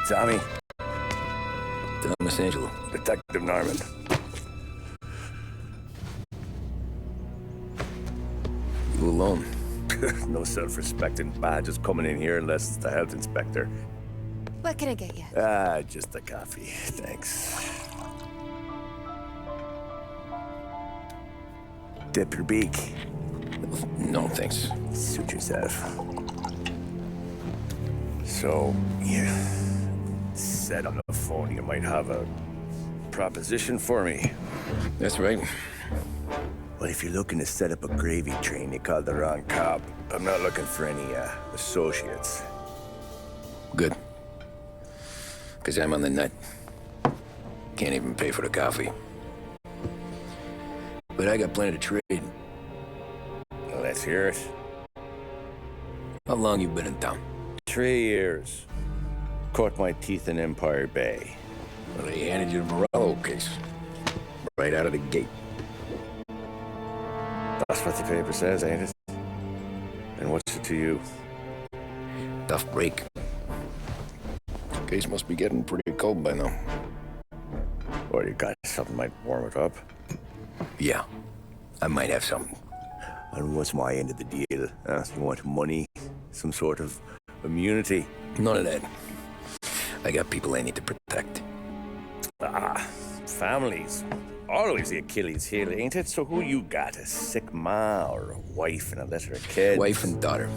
Tommy. Thomas Angelo. Detective Norman. You alone? No self-respecting badges coming in here unless it's the health inspector. What can I get you? Just a coffee. Thanks. Dip your beak. No, thanks. Suit yourself. So, you said on the phone you might have a proposition for me. That's right. Well, if you're looking to set up a gravy train, you called the wrong cop. I'm not looking for any, associates. Good. Because I'm on the nut. Can't even pay for the coffee. But I got plenty to trade. Well, let's hear it. How long you been in town? 3 years. Caught my teeth in Empire Bay. Well, they handed you the Morello case. Right out of the gate. That's what the paper says, ain't it? And what's it to you? Tough break. Case must be getting pretty cold by now. Or you got something might warm it up? Yeah, I might have something. And what's my end of the deal? You want money? Some sort of immunity? None of that. I got people I need to protect. Families. Always the Achilles heel, ain't it? So who you got? A sick ma or a wife and a litter of kids? Wife and daughter.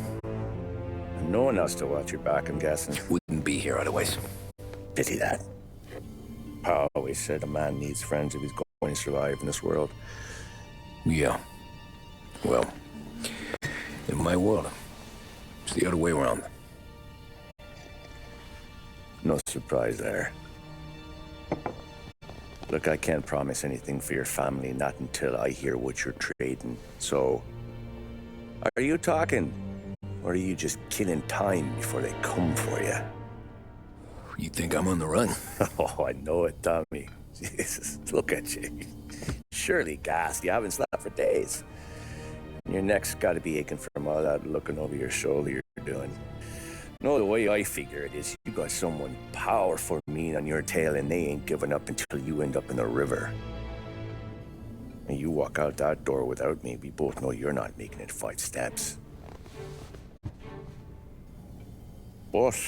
And no one else to watch your back, I'm guessing. Wouldn't be here otherwise. Pity that. Pa always said a man needs friends if he's going to survive in this world. Yeah. Well, in my world, it's the other way around. No surprise there. Look, I can't promise anything for your family, not until I hear what you're trading. So, are you talking? Or are you just killing time before they come for you? You think I'm on the run? Oh, I know it, Tommy. Jesus, look at you. Surely gassed. You haven't slept for days. Your neck's got to be aching from all that looking over your shoulder you're doing. No, the way I figure it is you got someone powerful mean on your tail and they ain't giving up until you end up in the river. And you walk out that door without me, we both know you're not making it 5 steps. But,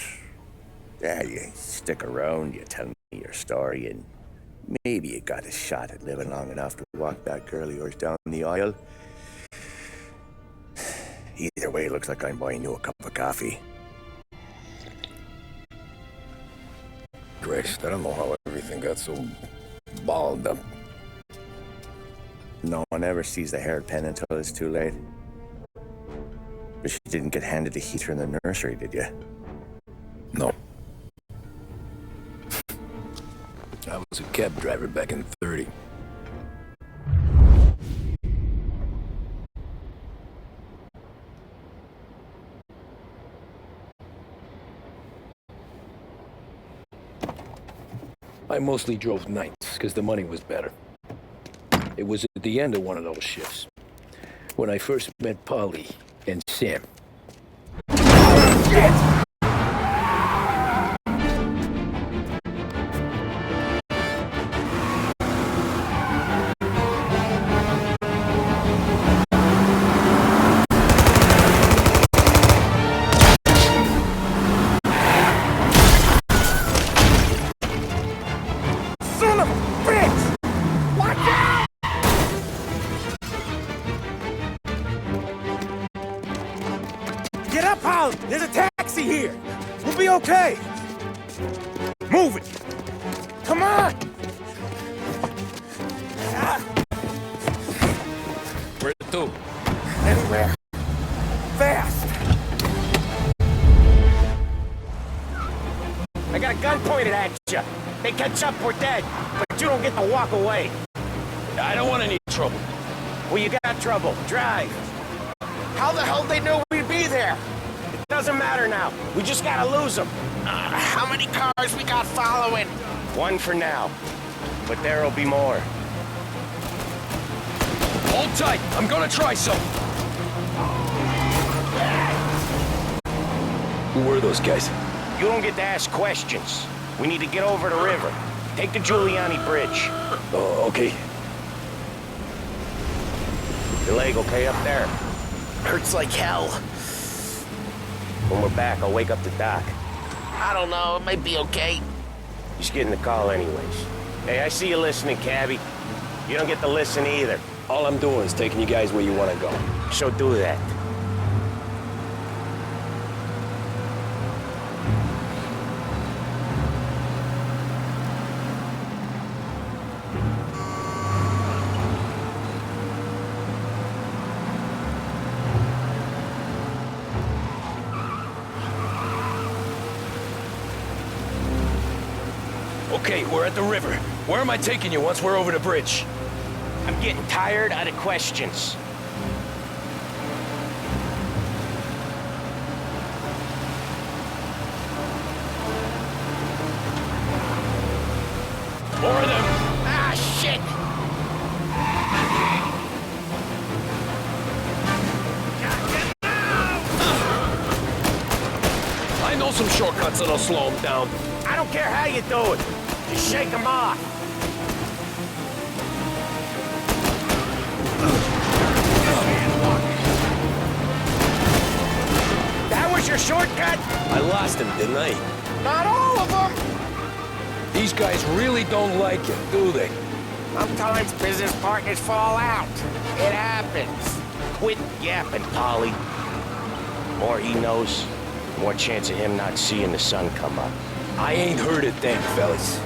yeah, you stick around, you tell me your story, and maybe you got a shot at living long enough to walk that girl of yours down the aisle. Either way, it looks like I'm buying you a cup of coffee. Christ, I don't know how everything got so balled up. No one ever sees the hairpin until it's too late. But you didn't get handed a heater in the nursery, did you? No. I was a cab driver back in '30. I mostly drove nights, because the money was better. It was at the end of one of those shifts, when I first met Polly and Sam. Shit! Get up, Hal! There's a taxi here! We'll be okay! Move it! Come on! Where to? Anywhere. Fast! I got a gun pointed at you. They catch up, we're dead. But you don't get to walk away. I don't want any trouble. Well, you got trouble. Drive. How the hell they knew we'd be there? It doesn't matter now. We just gotta lose them. How many cars we got following? One for now. But there'll be more. Hold tight. I'm gonna try some. Who were those guys? You don't get to ask questions. We need to get over the river. Take the Giuliani Bridge. Oh, okay. Your leg okay up there? Hurts like hell. When we're back, I'll wake up the doc. I don't know, it might be okay. He's getting the call anyways. Hey, I see you listening, cabbie. You don't get to listen either. All I'm doing is taking you guys where you want to go. So do that. Okay, we're at the river. Where am I taking you once we're over the bridge? I'm getting tired of the questions. More of them! Ah, shit! I know some shortcuts that'll slow them down. I don't care how you do it. Just shake them off. That was your shortcut? I lost him, didn't I? Not all of them. These guys really don't like it, do they? Sometimes business partners fall out. It happens. Quit yapping, Polly. More he knows, more chance of him not seeing the sun come up. I ain't heard a thing, fellas.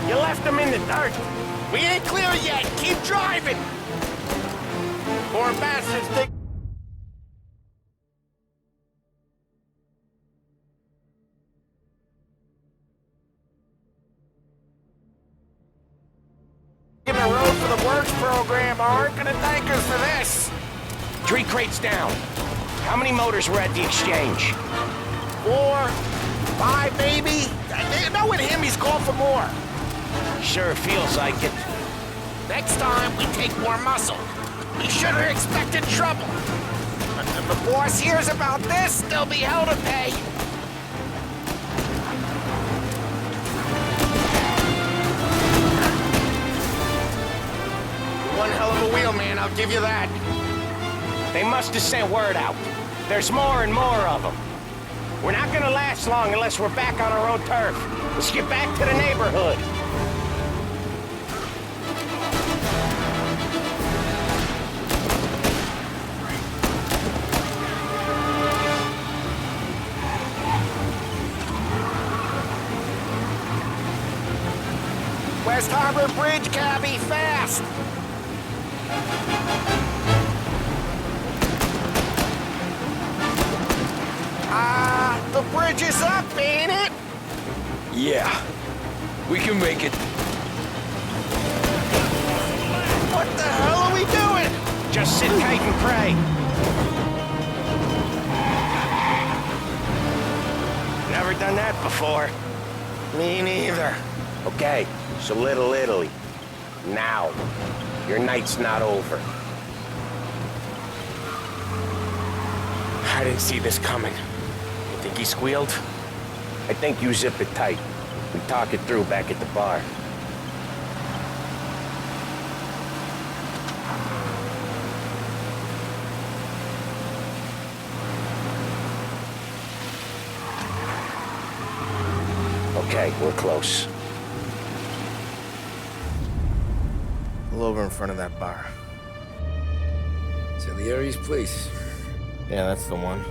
You left him in the dirt. We ain't clear yet. Keep driving. Poor bastards think... In the road for the works program aren't gonna thank us for this. 3 crates down. How many motors were at the exchange? 4, 5 maybe? Knowing him, he's called for more. Sure feels like it. Next time, we take more muscle. We should have expected trouble. But if the boss hears about this, there'll be hell to pay. One hell of a wheel, man, I'll give you that. They must have sent word out. There's more and more of them. We're not gonna last long unless we're back on our own turf. Let's get back to the neighborhood. West Harbor Bridge, cabby, fast! The bridge is up, ain't it? Yeah. We can make it. What the hell are we doing? Just sit tight and pray. Never done that before. Me neither. Okay, so Little Italy. Now. Your night's not over. I didn't see this coming. You think he squealed? I think you zip it tight. We talk it through back at the bar. Okay, we're close. Pull over in front of that bar. Salieri's place. Yeah, that's the one.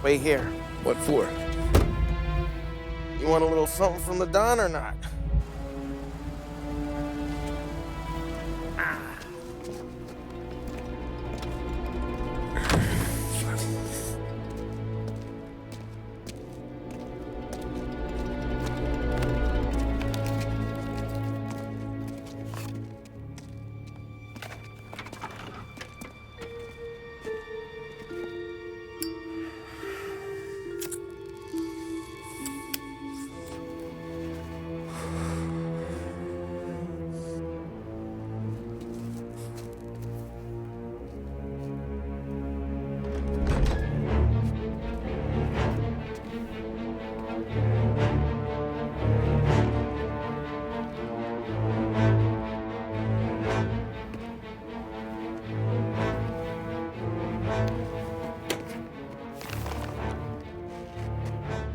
Wait here. What for? You want a little something from the Don or not?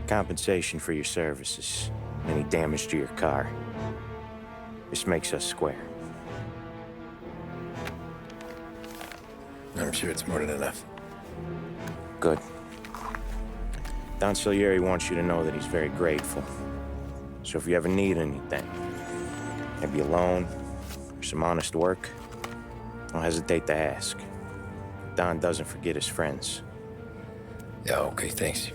Compensation for your services. Any damage to your car. This makes us square. I'm sure it's more than enough. Good. Don Salieri wants you to know that he's very grateful. So if you ever need anything, maybe a loan or some honest work, don't hesitate to ask. Don doesn't forget his friends. Yeah, okay, thanks.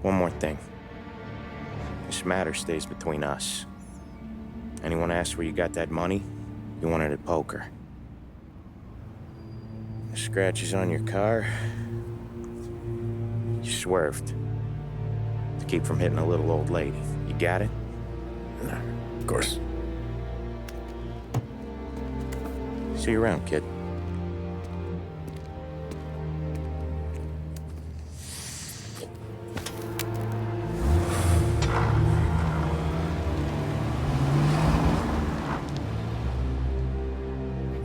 One more thing. This matter stays between us. Anyone asks where you got that money, you won it at poker. The scratches on your car, you swerved. To keep from hitting a little old lady. You got it? Of course. See you around, kid.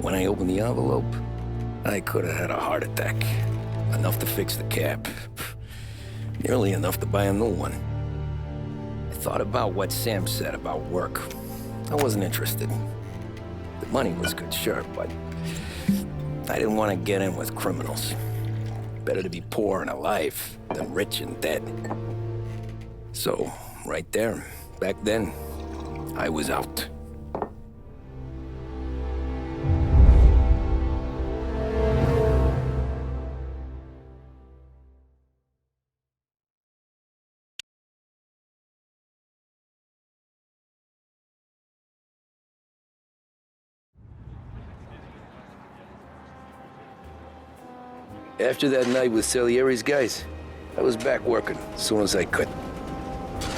When I opened the envelope, I could have had a heart attack. Enough to fix the cab. Nearly enough to buy a new one. I thought about what Sam said about work. I wasn't interested. The money was good, sure, but I didn't want to get in with criminals. Better to be poor and alive than rich and dead. So, right there, back then, I was out. After that night with Salieri's guys, I was back working as soon as I could.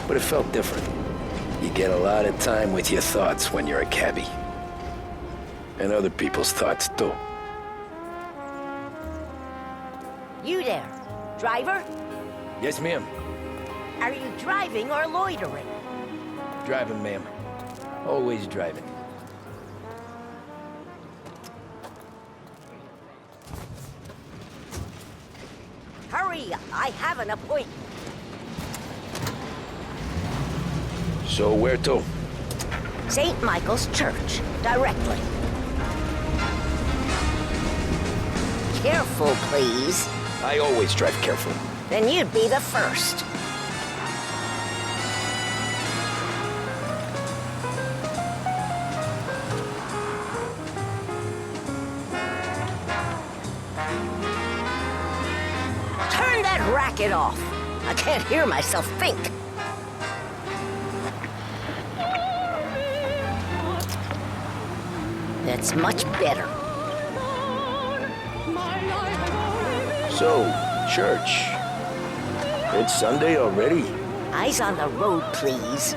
But it felt different. You get a lot of time with your thoughts when you're a cabbie. And other people's thoughts, too. You there, driver? Yes, ma'am. Are you driving or loitering? Driving, ma'am. Always driving. Hurry, I have an appointment. So where to? St. Michael's Church, directly. Careful, please. I always drive careful. Then you'd be the first. Turn that racket off. I can't hear myself think. That's much better. So, church. It's Sunday already? Eyes on the road, please.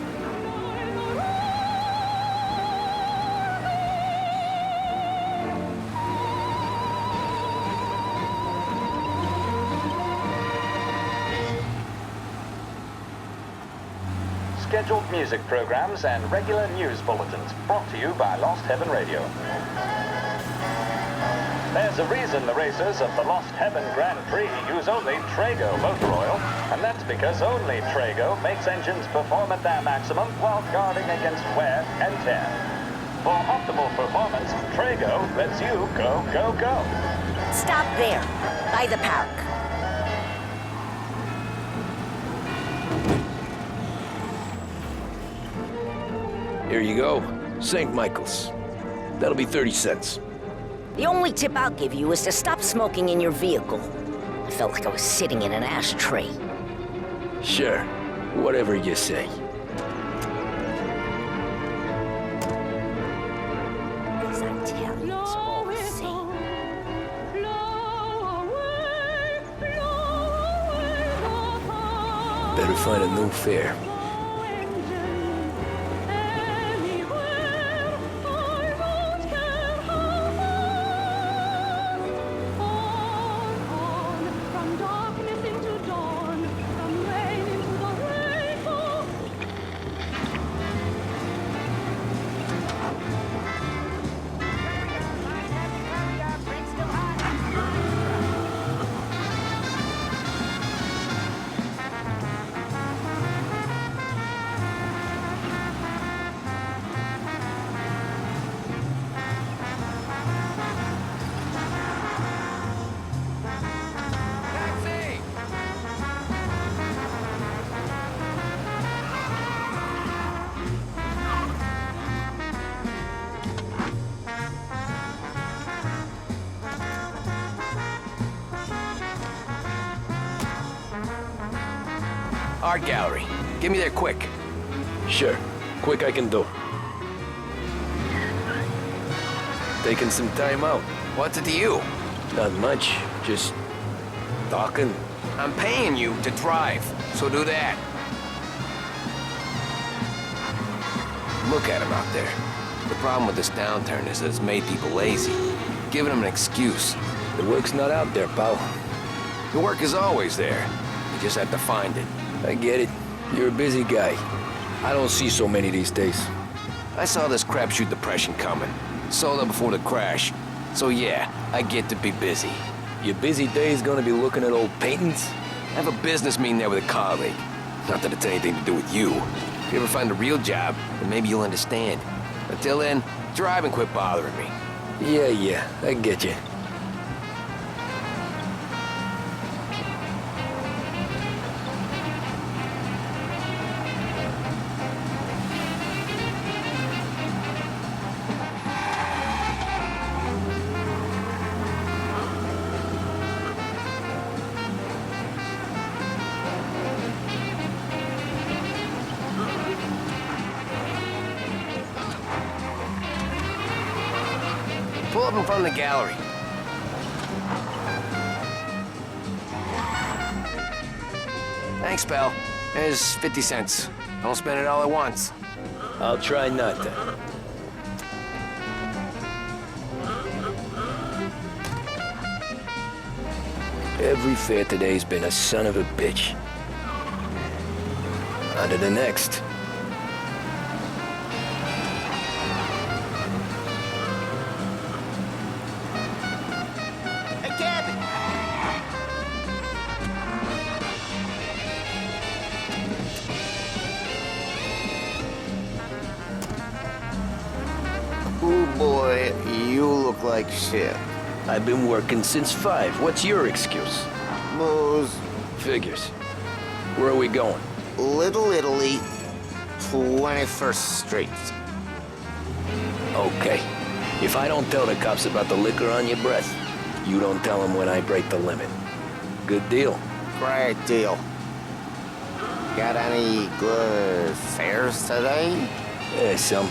Scheduled music programs and regular news bulletins brought to you by Lost Heaven Radio. There's a reason the racers of the Lost Heaven Grand Prix use only Trago motor oil, and that's because only Trago makes engines perform at their maximum while guarding against wear and tear. For optimal performance, Trago lets you go, go, go. Stop there, by the park. Here you go. St. Michael's. That'll be 30 cents. The only tip I'll give you is to stop smoking in your vehicle. I felt like I was sitting in an ashtray. Sure. Whatever you say. These Italians are all the same. Better find a new fare. Art gallery. Get me there quick. Sure. Quick I can do. Taking some time out. What's it to you? Not much. Just talking. I'm paying you to drive, so do that. Look at him out there. The problem with this downturn is that it's made people lazy, giving them an excuse. The work's not out there, pal. The work is always there. You just have to find it. I get it. You're a busy guy. I don't see so many these days. I saw this crapshoot depression coming. Sold up before the crash. So yeah, I get to be busy. Your busy day's gonna be looking at old paintings? I have a business meeting there with a colleague. Not that it's anything to do with you. If you ever find a real job, then maybe you'll understand. Until then, drive and quit bothering me. Yeah, I get you. Pull up in front of the gallery. Thanks, pal. There's 50 cents. Don't spend it all at once. I'll try not to. Every fare today's been a son of a bitch. On to the next. Oh boy, you look like shit. I've been working since 5. What's your excuse? Booze. Figures. Where are we going? Little Italy, 21st Street. Okay. If I don't tell the cops about the liquor on your breath, you don't tell them when I break the limit. Good deal. Great deal. Got any good fares today? Yeah, some.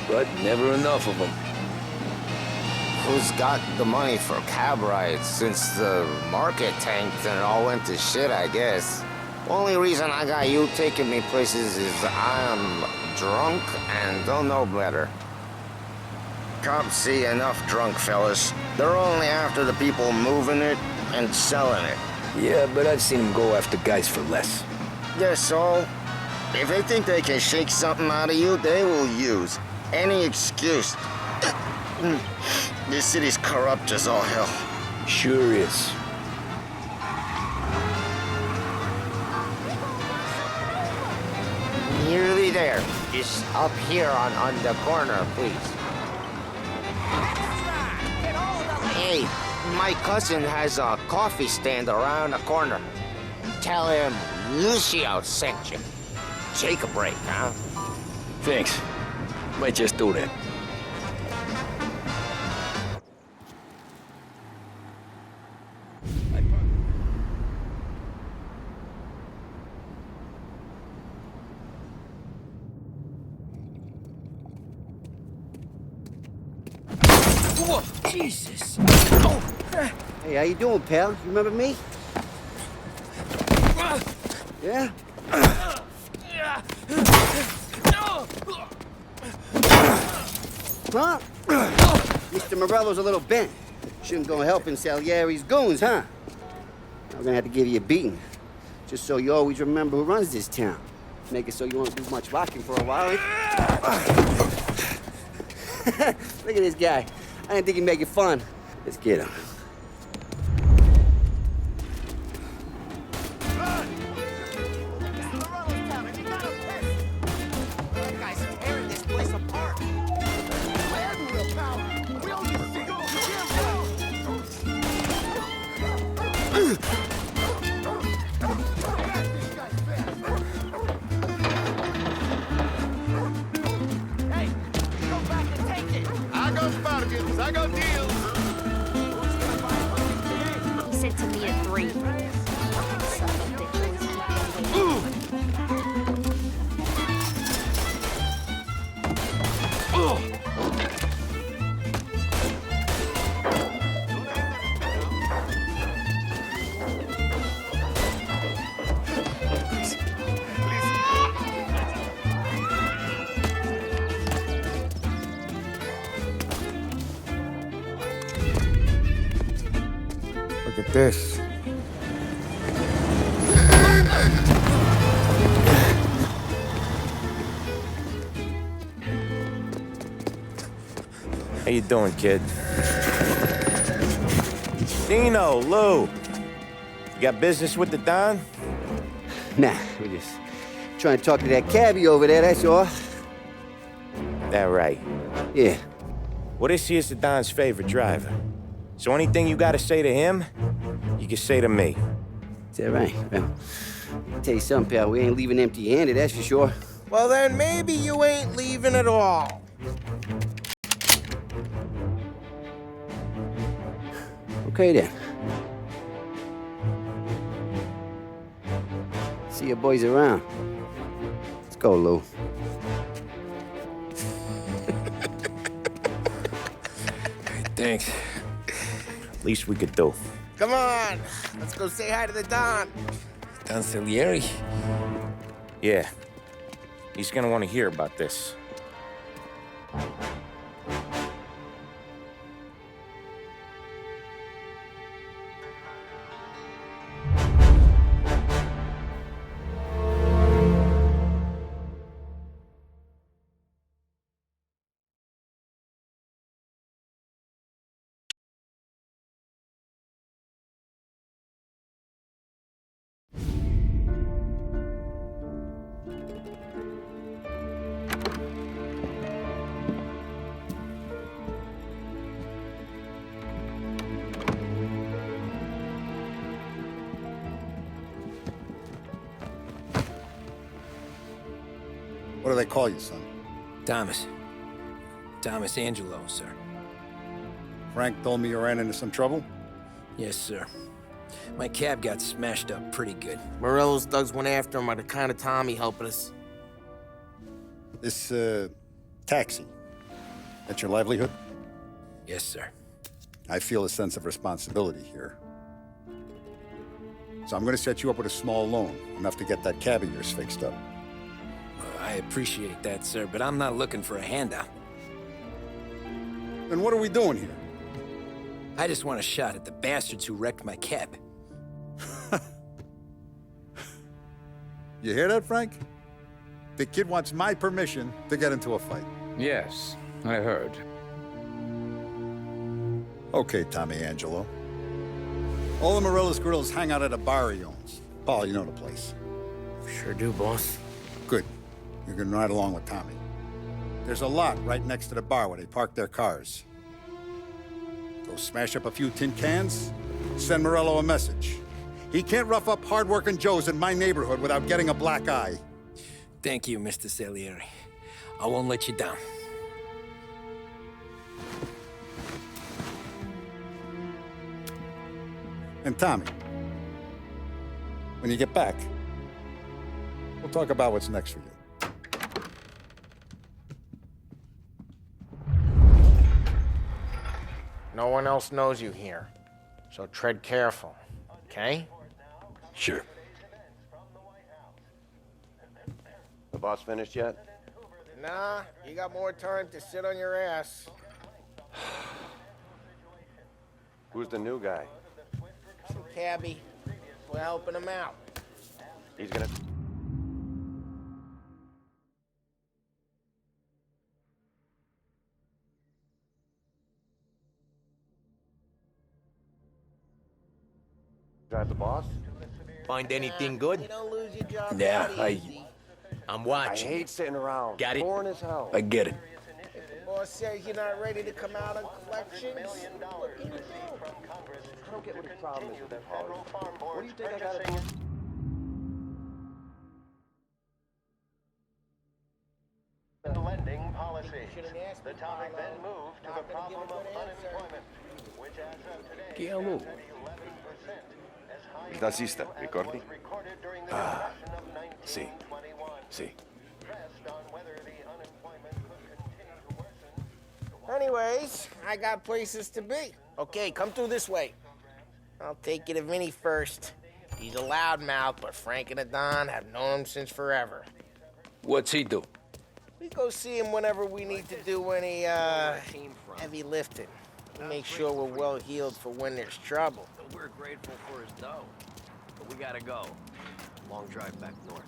But never enough of them. Who's got the money for cab rides since the market tanked and it all went to shit, I guess? Only reason I got you taking me places is I'm drunk and don't know better. Cops see enough drunk fellas. They're only after the people moving it and selling it. Yeah, but I've seen them go after guys for less. Yeah, so if they think they can shake something out of you, they will use any excuse. This city's corrupt as all hell. Sure is. Nearly there. Just up here on the corner, please. Hey, my cousin has a coffee stand around the corner. Tell him Lucio sent you. Take a break, huh? Thanks. Might just do that. Whoa, Jesus! Hey, how you doing, pal? You remember me? Yeah? Huh? Mr. Morello's a little bent. Shouldn't go helping Salieri's goons, huh? I'm gonna have to give you a beating. Just so you always remember who runs this town. Make it so you won't do much rocking for a while. Look at this guy. I didn't think he'd make it fun. Let's get him. He said to me at 3. Son of a bitch, always keeping me waiting. this. How you doing, kid? Dino, Lou. You got business with the Don? Nah, we're just trying to talk to that cabbie over there, that's all. That right. Yeah. Well, this here's the Don's favorite driver. So anything you gotta say to him, you can say to me. Is that right? Well, I'll tell you something, pal. We ain't leaving empty-handed, that's for sure. Well, then maybe you ain't leaving at all. Okay, then. See your boys around. Let's go, Lou. Thanks. Least we could do. Come on, let's go say hi to the Don. Don Salieri? Yeah. He's gonna want to hear about this. What do they call you, son? Thomas. Thomas Angelo, sir. Frank told me you ran into some trouble? Yes, sir. My cab got smashed up pretty good. Morello's thugs went after him by the kind of Tommy helping us. This, taxi, that's your livelihood? Yes, sir. I feel a sense of responsibility here. So I'm gonna set you up with a small loan, enough to get that cab of yours fixed up. I appreciate that, sir, but I'm not looking for a handout. Then what are we doing here? I just want a shot at the bastards who wrecked my cab. You hear that, Frank? The kid wants my permission to get into a fight. Yes, I heard. Okay, Tommy Angelo. All the Morello's girls hang out at a bar he owns. Paul, you know the place. Sure do, boss. Good. You can ride along with Tommy. There's a lot right next to the bar where they park their cars. Go smash up a few tin cans, send Morello a message. He can't rough up hard-working Joes in my neighborhood without getting a black eye. Thank you, Mr. Salieri. I won't let you down. And Tommy, when you get back, we'll talk about what's next for you. No one else knows you here, so tread careful, okay? Sure. The boss finished yet? Nah, you got more time to sit on your ass. Who's the new guy? Some cabbie. We're helping him out. He's gonna... Drive the boss? Find anything good? You don't lose your job Yeah, that easy. I'm I watching. hate sitting around. Got it? Boring as hell. I get it. If the boss says you're not ready to come out on collections, what can you do? I don't get what the problem is with that Holly. What do you think I gotta do? Lending policy. Shouldn't ask The me, topic Carlo. then moved to the Not gonna give problem a of good answer. unemployment, which as of today Che amo. stands at 11%, as high Il nazista, as ricordi? was recorded during the recession of Sì. 1921. Sì. Pressed on whether the unemployment could continue to worsen. Anyways, I got places to be. Okay, come through this way. I'll take you to Vinny first. He's a loudmouth, but Frank and the Don have known him since forever. What's he do? We go see him whenever we need to do any, heavy lifting. We make sure we're well healed for when there's trouble. We're grateful for his dough, but we gotta go. Long drive back north.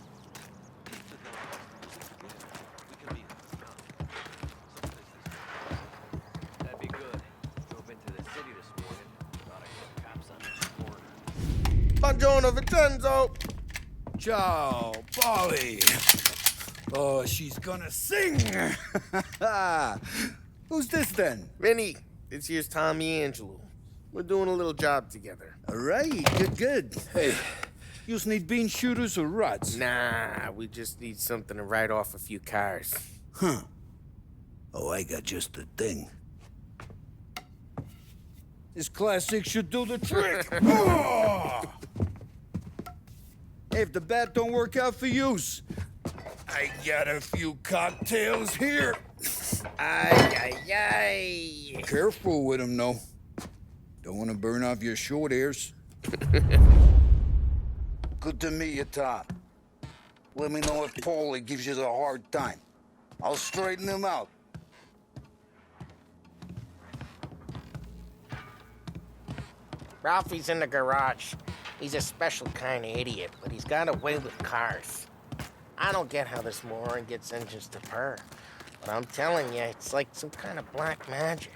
That'd be good. Drove into the city this morning. Thought I saw cops on the corner. Buongiorno, Vincenzo. Ciao, Polly. Oh, she's gonna sing. Who's this then? Vinny, this here's Tommy Angelo. We're doing a little job together. All right, good. Hey, you need bean shooters or rods? Nah, we just need something to write off a few cars. Huh. Oh, I got just the thing. This classic should do the trick. Oh! Hey, if the bat don't work out for yous, I got a few cocktails here. Ay, ay, ay. Careful with them, though. Don't want to burn off your short hairs. Good to meet you, Tom. Let me know if Paulie gives you the hard time. I'll straighten him out. Ralphie's in the garage. He's a special kind of idiot, but he's got a way with cars. I don't get how this moron gets engines to purr. But I'm telling you, it's like some kind of black magic.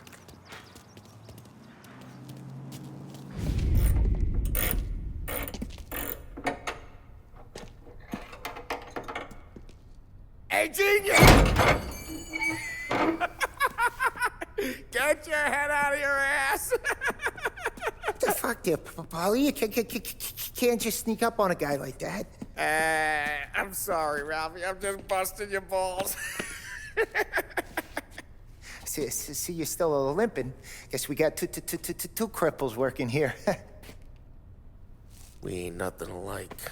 Hey, genius! Get your head out of your ass! What the fuck there, Polly? You can't just sneak up on a guy like that. I'm sorry, Ralphie. I'm just busting your balls. See, you're still limping. Guess we got two cripples working here. We ain't nothing alike.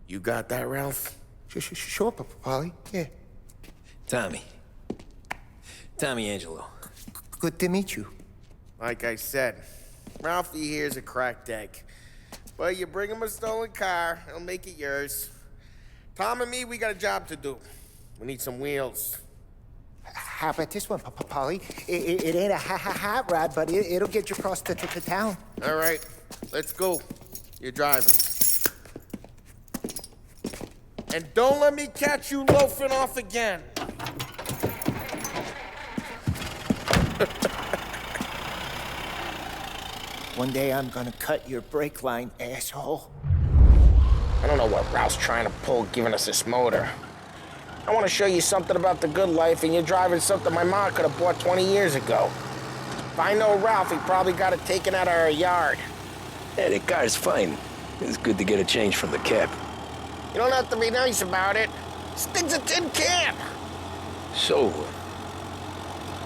You got that, Ralph? Sure, Polly. Yeah. Tommy Angelo. Good to meet you. Like I said, Ralphie here's a cracked egg. Well, you bring him a stolen car, he'll make it yours. Tom and me, we got a job to do. We need some wheels. How about this one, Polly? It ain't a hot rod, but it'll get you across to town. All right, let's go. You're driving. And don't let me catch you loafing off again. One day I'm gonna cut your brake line, asshole. I don't know what Ralph's trying to pull giving us this motor. I want to show you something about the good life, and you're driving something my mom could have bought 20 years ago. If I know Ralph, he probably got it taken out of our yard. Yeah, the car's fine. It's good to get a change from the cab. You don't have to be nice about it. This thing's a tin can. So,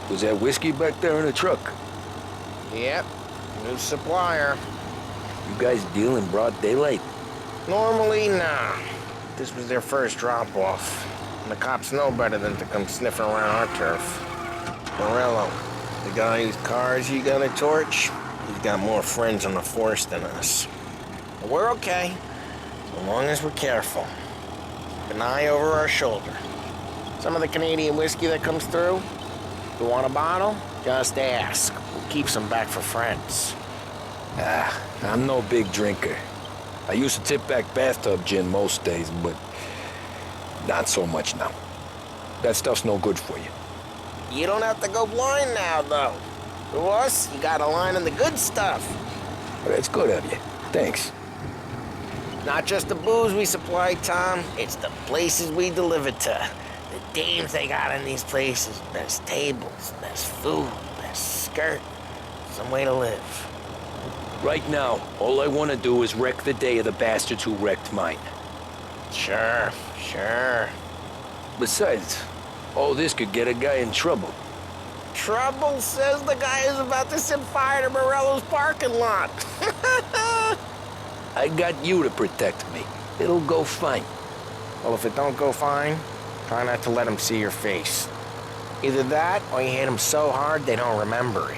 was that whiskey back there in the truck? Yep, new supplier. You guys deal in broad daylight? Normally, nah. This was their first drop-off. And the cops know better than to come sniffing around our turf. Morello, the guy whose cars you got a torch, he's got more friends on the force than us. But we're okay, so long as we're careful. Keep an eye over our shoulder. Some of the Canadian whiskey that comes through, if you want a bottle, just ask. We'll keep some back for friends. I'm no big drinker. I used to tip back bathtub gin most days, but not so much now. That stuff's no good for you. You don't have to go blind now, though. To us, you got a line on the good stuff. Well, that's good of you. Thanks. Not just the booze we supply, Tom. It's the places we deliver to. The dames they got in these places. Best tables, best food, best skirt. Some way to live. Right now, all I want to do is wreck the day of the bastards who wrecked mine. Sure. Besides, all this could get a guy in trouble. Trouble says the guy is about to set fire to Morello's parking lot. I got you to protect me. It'll go fine. Well, if it don't go fine, try not to let them see your face. Either that, or you hit them so hard they don't remember it.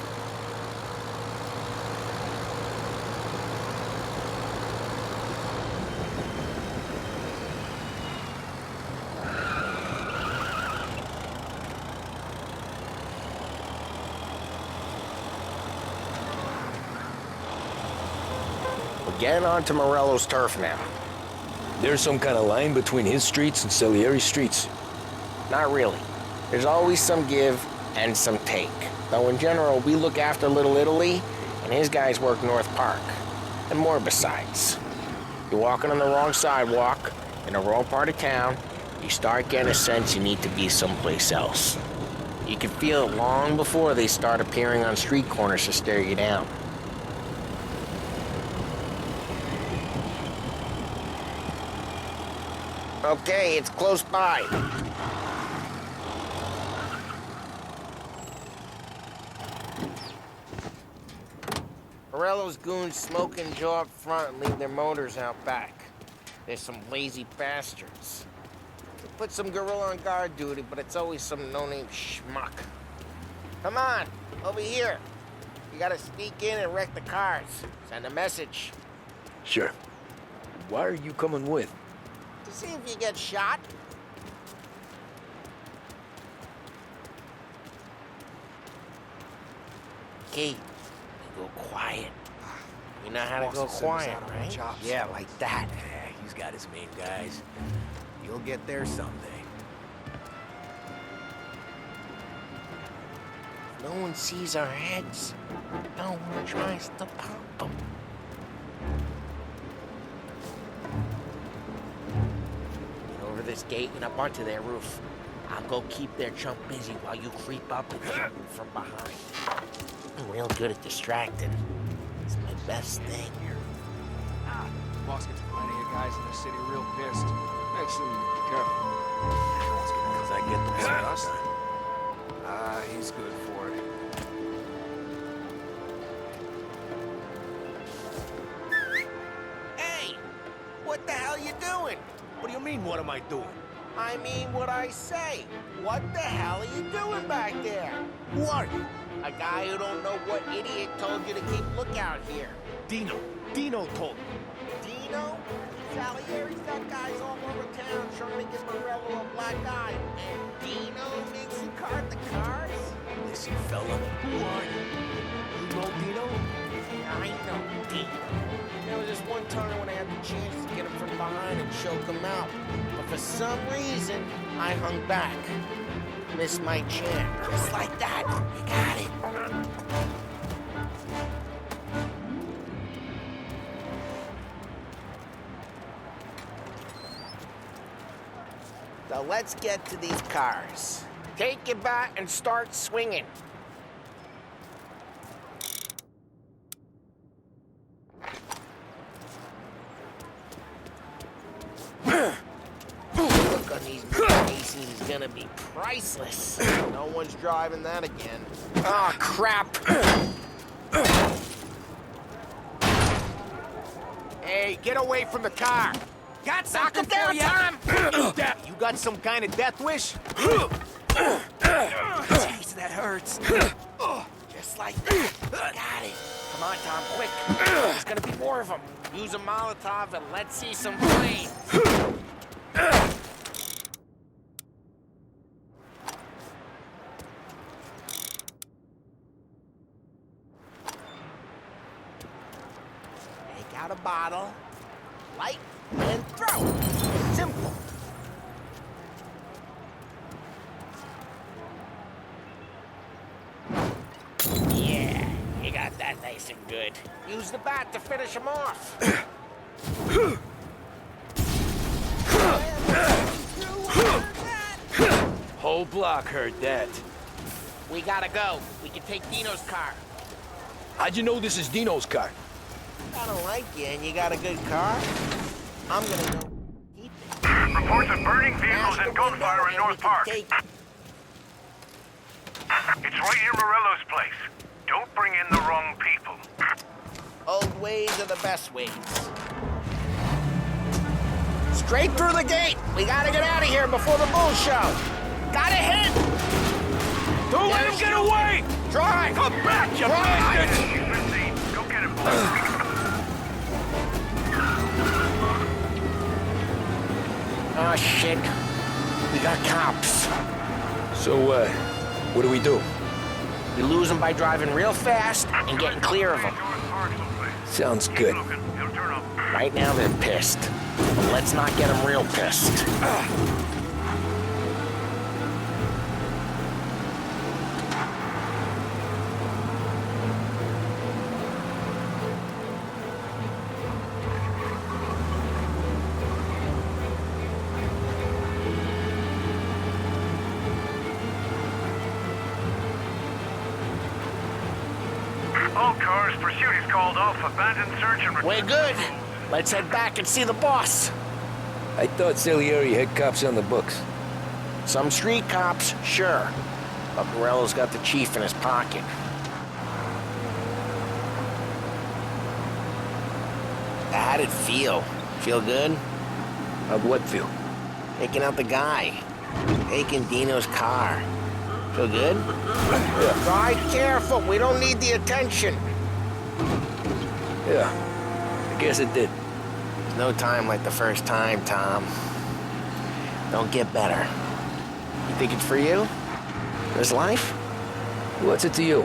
Get onto Morello's turf now. There's some kind of line between his streets and Salieri's streets. Not really. There's always some give and some take. Though in general, we look after Little Italy, and his guys work North Park. And more besides. You're walking on the wrong sidewalk, in the wrong part of town, you start getting a sense you need to be someplace else. You can feel it long before they start appearing on street corners to stare you down. Okay, it's close by. Morello's goons smoke and jaw up front and leave their motors out back. There's some lazy bastards. They put some gorilla on guard duty, but it's always some no-name schmuck. Come on, over here. You gotta sneak in and wreck the cars. Send a message. Sure. Why are you coming with? To see if you get shot. Key, you go quiet. You know how to go quiet, right? Yeah, like that. Yeah, he's got his main guys. You'll get there someday. No one sees our heads. No one tries to pop them. Get over this gate and up onto their roof. I'll go keep their chump busy while you creep up and shoot them from behind. I'm real good at distracting. It's my best thing. Boss gets plenty of guys in the city real pissed. Makes them careful. Because I get the Us? He's good for it. Hey! What the hell you doing? What do you mean, what am I doing? I mean what I say. What the hell are you doing back there? Who are you? A guy who don't know what idiot told you to keep lookout here. Dino. Dino told me. Dino? Salieri's got guys all over town trying to get Morello a black eye. And Dino makes you cart the cars? Listen, fella, who are you? You know Dino? I know Dino. There was this one time when I had the chance to get him from behind and choke him out. But for some reason, I hung back. Missed my chance. Just like that. You got it. So let's get to these cars. Take your bat and start swinging. Look on these faces is gonna be priceless. No one's driving that again. Oh, crap. Hey, get away from the car! Got something Knock it down, Tom! You got some kind of death wish? Jeez, that hurts. Just like that. Got it. Come on, Tom, quick. There's gonna be more of them. Use a Molotov and let's see some flame. Take out a bottle, light, and throw. Simple. Yeah, you got that nice and good. Use the bat to finish him off. Whole block heard that. We gotta go. We can take Dino's car. How'd you know this is Dino's car? I don't like you and you got a good car. I'm gonna go keep it. Reports of burning vehicles and gunfire in North Park. Take... It's right near Morello's place. Don't bring in the wrong people. Old ways are the best ways. Straight through the gate. We gotta get out of here before the bull show. Gotta hit. Don't let him get away! Drive. Come back, you bastard! He's been seen. Go get him, boys. Oh, shit. We got cops. So, what do we do? We lose them by driving real fast and getting clear of them. Sounds good. He'll turn Right now they're pissed. But let's not get them real pissed. All cars, pursuit is called off. Abandoned search and We're good. Let's head back and see the boss. I thought Salieri had cops on the books. Some street cops, sure. But Morello's got the chief in his pocket. How'd it feel? Feel good? How'd what feel? Taking out the guy. Taking Dino's car. Feel good? Yeah. Ride careful. We don't need the attention. Yeah, I guess it did. There's no time like the first time, Tom. Don't get better. You think it's for you? For his life? What's it to you?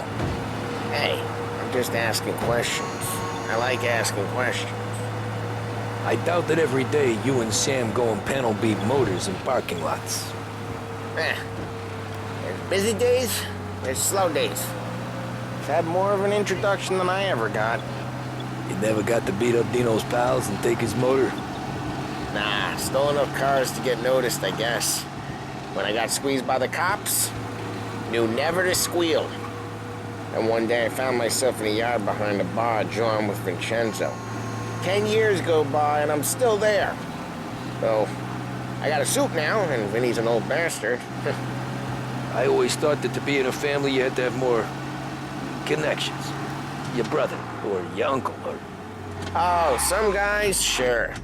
Hey, I'm just asking questions. I like asking questions. I doubt that every day you and Sam go and panel beat motors in parking lots. There's busy days, there's slow days. He's had more of an introduction than I ever got. You never got to beat up Dino's pals and take his motor? Nah, stole enough cars to get noticed, I guess. When I got squeezed by the cops, knew never to squeal. And one day I found myself in a yard behind a bar drawing with Vincenzo. 10 years go by and I'm still there. So, I got a suit now, and Vinny's an old bastard. I always thought that to be in a family you had to have more connections. Your brother, or your uncle, or... Oh, some guys, sure.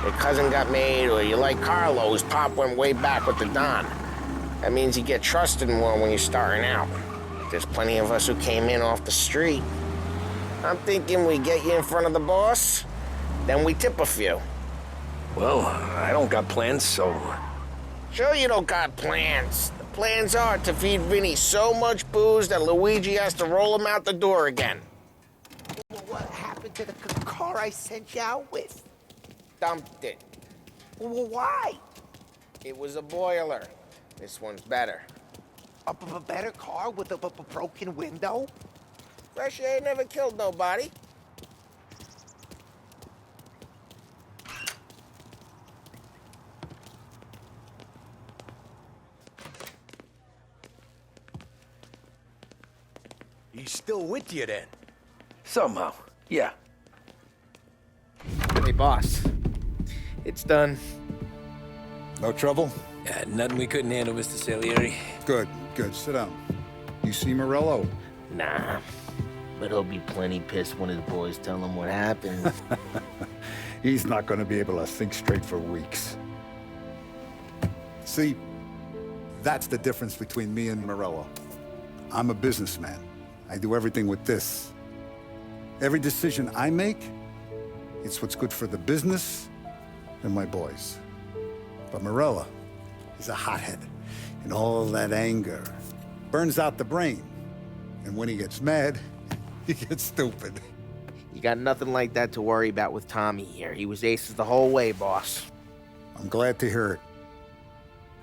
Your cousin got made, or you like Carlos, Pop went way back with the Don. That means you get trusted more when you're starting out. There's plenty of us who came in off the street. I'm thinking we get you in front of the boss, then we tip a few. Well, I don't got plans, so... Sure you don't got plans. The plans are to feed Vinny so much booze that Luigi has to roll him out the door again. What happened to the car I sent you out with? Dumped it. Why? It was a boiler. This one's better. A better car with a broken window? Fresh air never killed nobody. He's still with you then? Somehow, yeah. Hey, boss. It's done. No trouble? Yeah, nothing we couldn't handle, Mr. Salieri. Good, good. Sit down. You see Morello? Nah, but he'll be plenty pissed when his boys tell him what happened. He's not going to be able to think straight for weeks. See, that's the difference between me and Morello. I'm a businessman. I do everything with this. Every decision I make, it's what's good for the business and my boys. But Morello is a hothead, and all that anger burns out the brain. And when he gets mad, he gets stupid. You got nothing like that to worry about with Tommy here. He was aces the whole way, boss. I'm glad to hear it.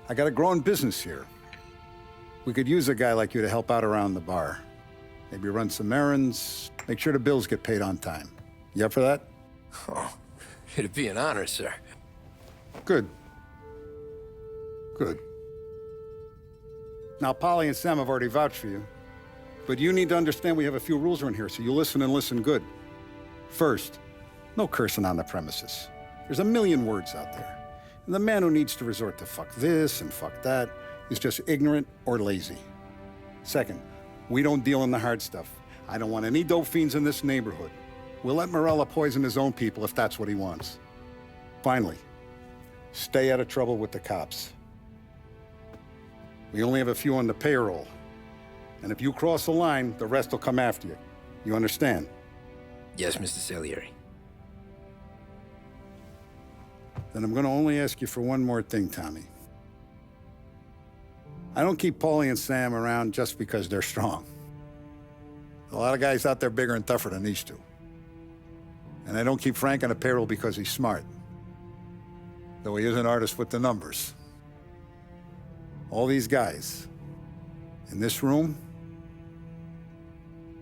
I got a growing business here. We could use a guy like you to help out around the bar. Maybe run some errands, make sure the bills get paid on time. You up for that? Oh, it'd be an honor, sir. Good. Good. Now, Polly and Sam have already vouched for you. But you need to understand we have a few rules around here, so you listen and listen good. First, no cursing on the premises. There's a million words out there. And the man who needs to resort to fuck this and fuck that is just ignorant or lazy. Second, we don't deal in the hard stuff. I don't want any dope fiends in this neighborhood. We'll let Morello poison his own people if that's what he wants. Finally, stay out of trouble with the cops. We only have a few on the payroll. And if you cross the line, the rest will come after you. You understand? Yes, Mr. Salieri. Then I'm gonna only ask you for one more thing, Tommy. I don't keep Paulie and Sam around just because they're strong. A lot of guys out there bigger and tougher than these two. And I don't keep Frank on a payroll because he's smart. Though he is an artist with the numbers. All these guys in this room,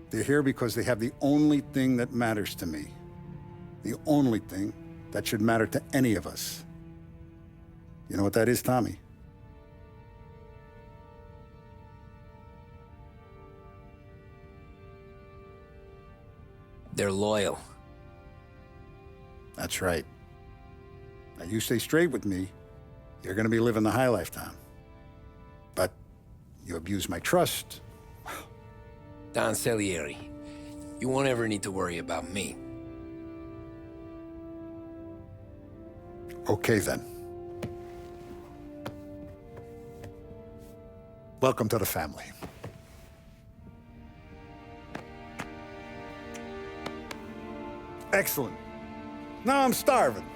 they're here because they have the only thing that matters to me. The only thing that should matter to any of us. You know what that is, Tommy? They're loyal. That's right. Now, you stay straight with me, you're gonna be living the high life, Tom. But you abuse my trust. Don Salieri, you won't ever need to worry about me. Okay, then. Welcome to the family. Excellent. Now I'm starving.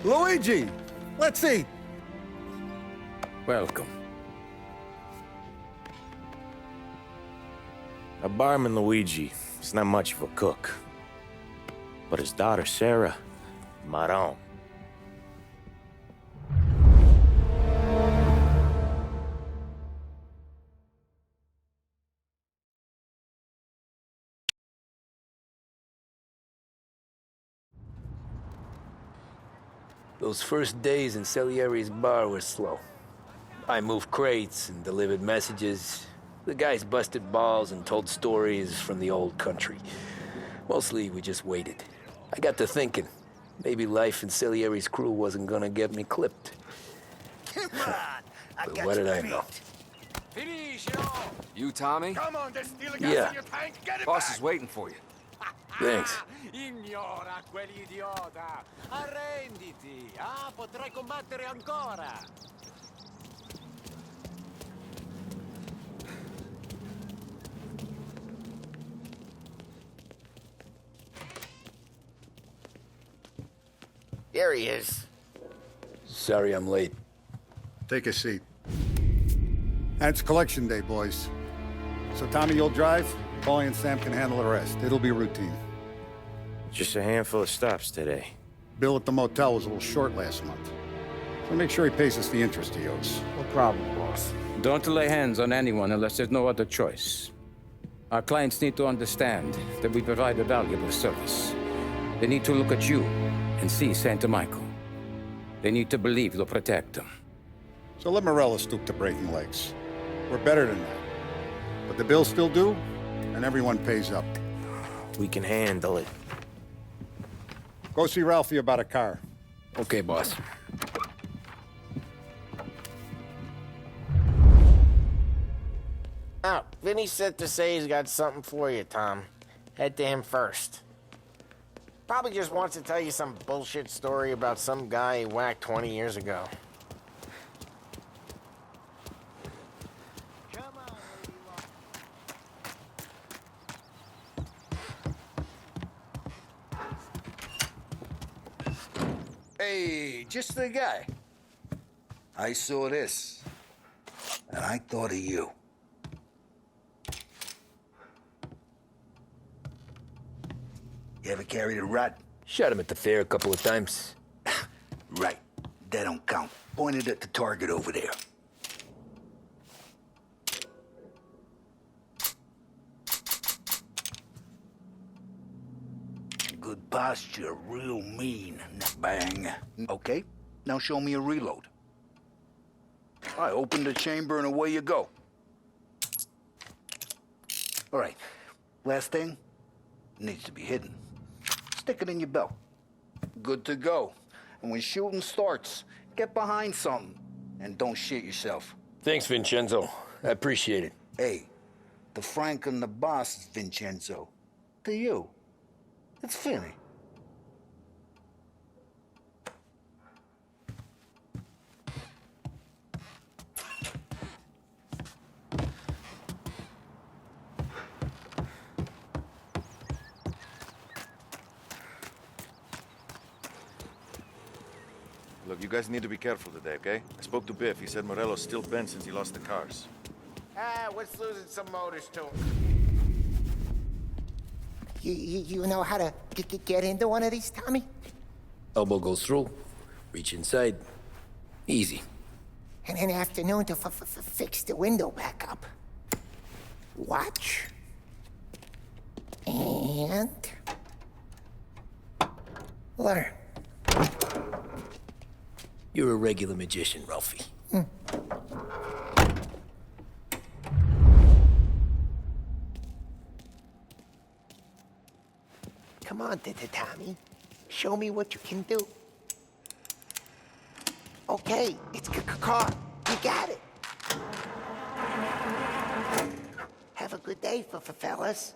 Luigi, let's eat. Welcome. Our barman Luigi is not much of a cook. But his daughter Sarah, Maron. Those first days in Salieri's bar were slow. I moved crates and delivered messages. The guys busted balls and told stories from the old country. Mostly, we just waited. I got to thinking, maybe life in Salieri's crew wasn't gonna get me clipped. Come on! But what did I know? You, Tommy? Come on, there's still a Yeah. in your tank. Get it Boss back. is waiting for you. Thanks. Ignora quell'idiota! Arrenditi! Ah, potrai combattere ancora! There he is. Sorry I'm late. Take a seat. And it's collection day, boys. So Tommy, you'll drive. Paulie and Sam can handle the rest. It'll be routine. Just a handful of stops today. Bill at the motel was a little short last month. So make sure he pays us the interest he owes. No problem, boss. Don't lay hands on anyone unless there's no other choice. Our clients need to understand that we provide a valuable service. They need to look at you and see Santa Michael. They need to believe you'll protect them. So let Morello stoop to breaking legs. We're better than that. But the bills still due, and everyone pays up. We can handle it. Go see Ralphie about a car. Okay, boss. Oh, Vinny said to say he's got something for you, Tom. Head to him first. Probably just wants to tell you some bullshit story about some guy he whacked 20 years ago. Hey, just the guy. I saw this, and I thought of you. You ever carried a rat? Shot him at the fair a couple of times. Right. That don't count. Pointed at the target over there. Good posture, real mean. Bang. Okay, now show me a reload. I open the chamber and away you go. All right, last thing, needs to be hidden. Stick it in your belt. Good to go. And when shooting starts, get behind something and don't shit yourself. Thanks, Vincenzo. I appreciate it. Hey, the Frank and the boss is Vincenzo. To you, it's Finny. Look, you guys need to be careful today, okay? I spoke to Biff. He said Morello's still bent since he lost the cars. Ah, what's losing some motors to him? You know how to get into one of these, Tommy? Elbow goes through, reach inside. Easy. And an afternoon to fix the window back up. Watch. And... learn. You're a regular magician, Ralphie. Come on, Tommy. Show me what you can do. Okay, it's car. You got it. Have a good day, fellas.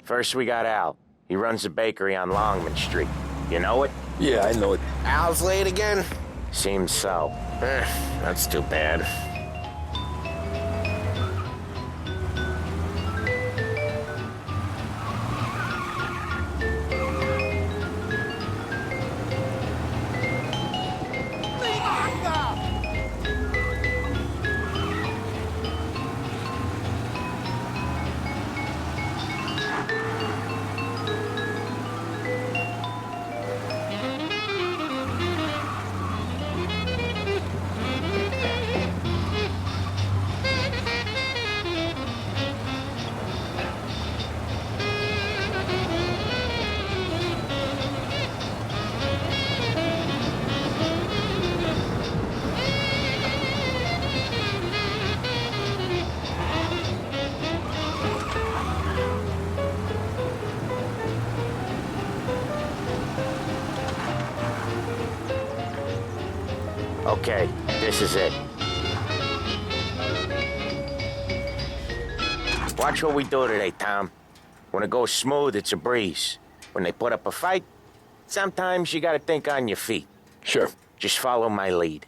First, we got Al. He runs a bakery on Longman Street. You know it? Yeah, I know it. Al's late again? Seems so. That's too bad. Okay, this is it. Watch what we do today, Tom. When it goes smooth, it's a breeze. When they put up a fight, sometimes you gotta think on your feet. Sure. Just follow my lead.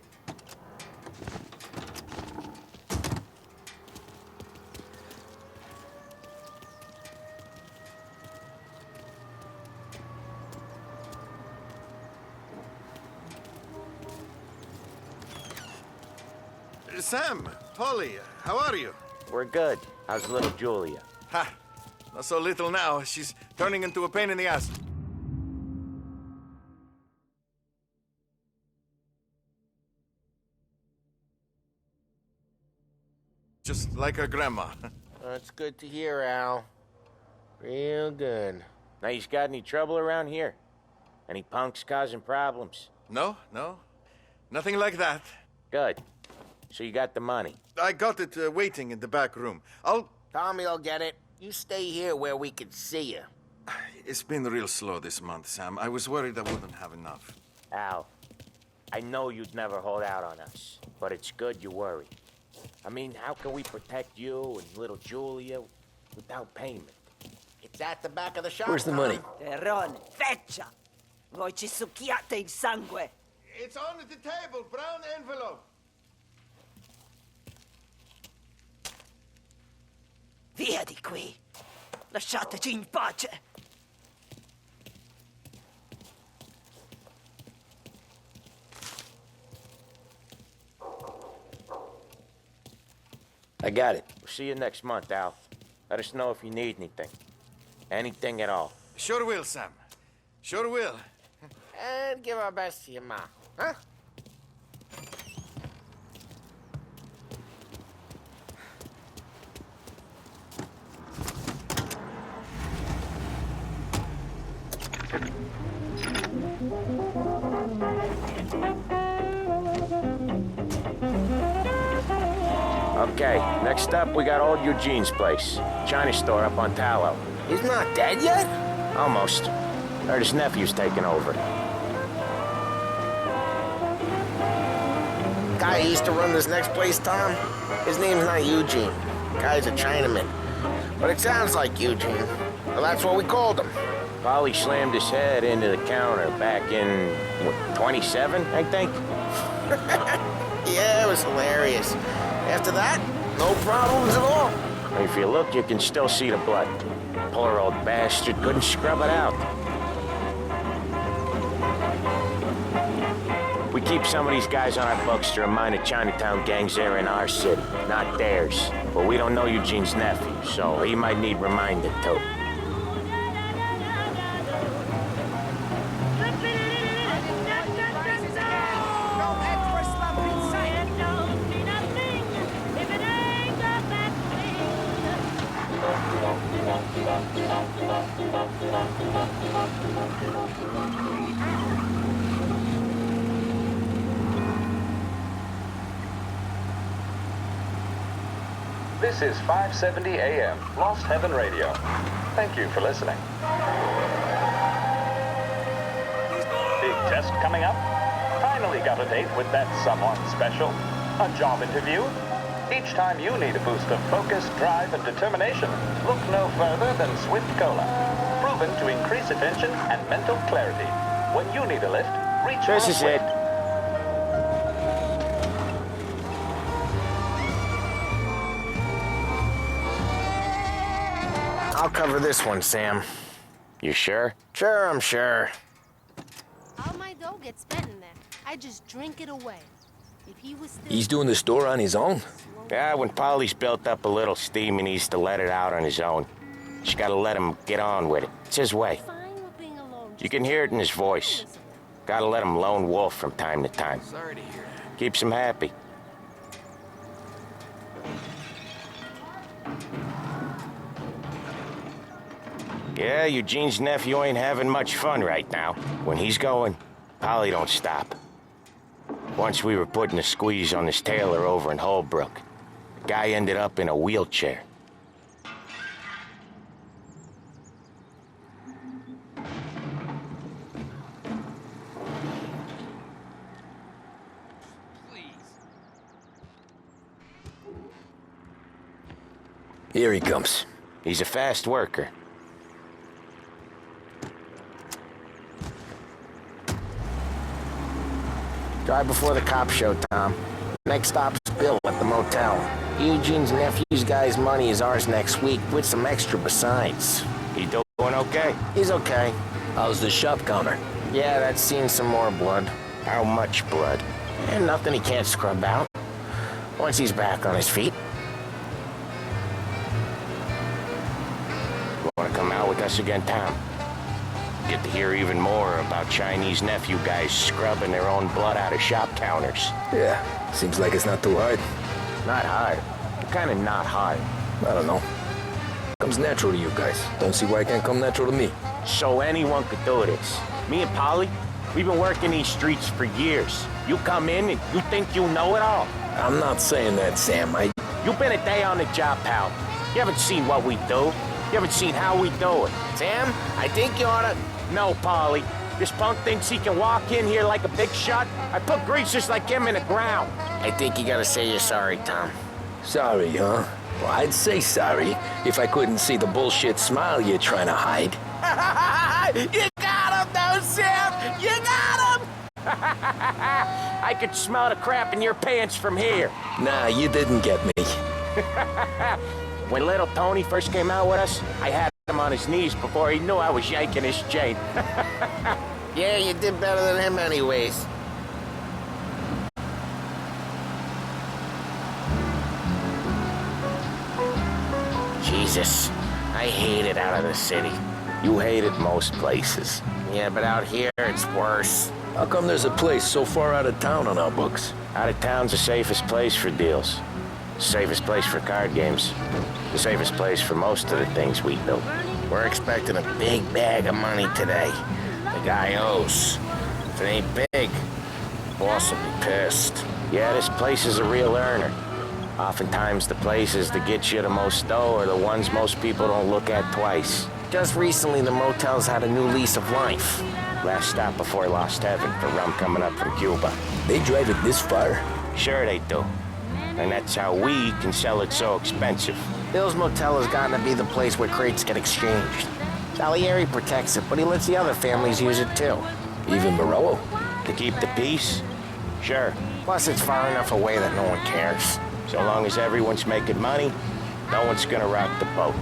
Sam, Polly, how are you? We're good. How's little Julia? Ha! Not so little now. She's turning into a pain in the ass. Just like her grandma. That's good to hear, Al. Real good. Now, you got any trouble around here? Any punks causing problems? No. Nothing like that. Good. So you got the money? I got it waiting in the back room. Tommy'll get it. You stay here where we can see you. It's been real slow this month, Sam. I was worried I wouldn't have enough. Al, I know you'd never hold out on us, but it's good you worry. I mean, how can we protect you and little Julia without payment? It's at the back of the shop. Where's the money? Terrone, feccia! Voi ci succhiate il sangue! It's on the table, brown envelope. Via di qui! Lasciateci in pace! I got it. We'll see you next month, Al. Let us know if you need anything. Anything at all. Sure will, Sam. Sure will. And give our best to your ma, huh? Okay, next up, we got old Eugene's place. China store up on Tallow. He's not dead yet? Almost. Heard his nephew's taking over. Guy who used to run this next place, Tom, his name's not Eugene. Guy's a Chinaman. But it sounds like Eugene. Well, that's what we called him. Polly slammed his head into the counter back in, what, 27, I think? Yeah, it was hilarious. After that, no problems at all. If you look, you can still see the blood. Poor old bastard couldn't scrub it out. We keep some of these guys on our books to remind the Chinatown gangs they're in our city, not theirs. But we don't know Eugene's nephew, so he might need reminded too. This is 570 AM, Lost Heaven Radio. Thank you for listening. Big test coming up? Finally got a date with that someone special? A job interview? Each time you need a boost of focus, drive, and determination, look no further than Swift Cola. Proven to increase attention and mental clarity. When you need a lift, reach for a This is Swift. it. I'll cover this one, Sam. You sure? Sure, I'm sure. All my dough gets spent in there. I just drink it away. If he was still... He's doing the store on his own? Yeah, when Polly's built up a little steam, he needs to let it out on his own. Just gotta let him get on with it. It's his way. You can hear it in his voice. Gotta let him lone wolf from time to time. Sorry to hear that. Keeps him happy. Yeah, Eugene's nephew ain't having much fun right now. When he's going, Polly don't stop. Once we were putting a squeeze on this tailor over in Holbrook. The guy ended up in a wheelchair. Here he comes. He's a fast worker. Drive before the cops show, Tom. Next stop's Bill at the motel. Eugene's nephew's guy's money is ours next week, with some extra besides. He doing okay? He's okay. How's the shop counter? Yeah, that's seen some more blood. How much blood? And nothing he can't scrub out. Once he's back on his feet. Want to come out with us again, Tom? Get to hear even more about Chinese nephew guys scrubbing their own blood out of shop counters. Yeah, seems like it's not too hard. Not hard. Kind of not hard. I don't know. Comes natural to you guys. Don't see why it can't come natural to me. So anyone could do this. Me and Polly, we've been working these streets for years. You come in and you think you know it all. I'm not saying that, Sam. You've been a day on the job, pal. You haven't seen what we do. You haven't seen how we do it. Sam, I think you oughta... No, Polly. This punk thinks he can walk in here like a big shot. I put greasers like him in the ground. I think you gotta say you're sorry, Tom. Sorry, huh? Well, I'd say sorry if I couldn't see the bullshit smile you're trying to hide. You got him, though, Sam! You got him! I could smell the crap in your pants from here. Nah, you didn't get me. When little Tony first came out with us, I had him on his knees before he knew I was yanking his chain. Yeah, you did better than him anyways. Jesus, I hate it out of the city. You hate it most places. Yeah, but out here, it's worse. How come there's a place so far out of town on our books? Out of town's the safest place for deals. The safest place for card games. The safest place for most of the things we do. We're expecting a big bag of money today. The guy owes. If it ain't big, the boss will be pissed. Yeah, this place is a real earner. Oftentimes the places that get you the most dough are the ones most people don't look at twice. Just recently, the motel's had a new lease of life. Last stop before Lost Heaven for rum coming up from Cuba. They drive it this far? Sure they do. And that's how we can sell it so expensive. Bill's Motel has gotten to be the place where crates get exchanged. Salieri protects it, but he lets the other families use it too. Even Morello? To keep the peace? Sure. Plus, it's far enough away that no one cares. So long as everyone's making money, no one's gonna rock the boat.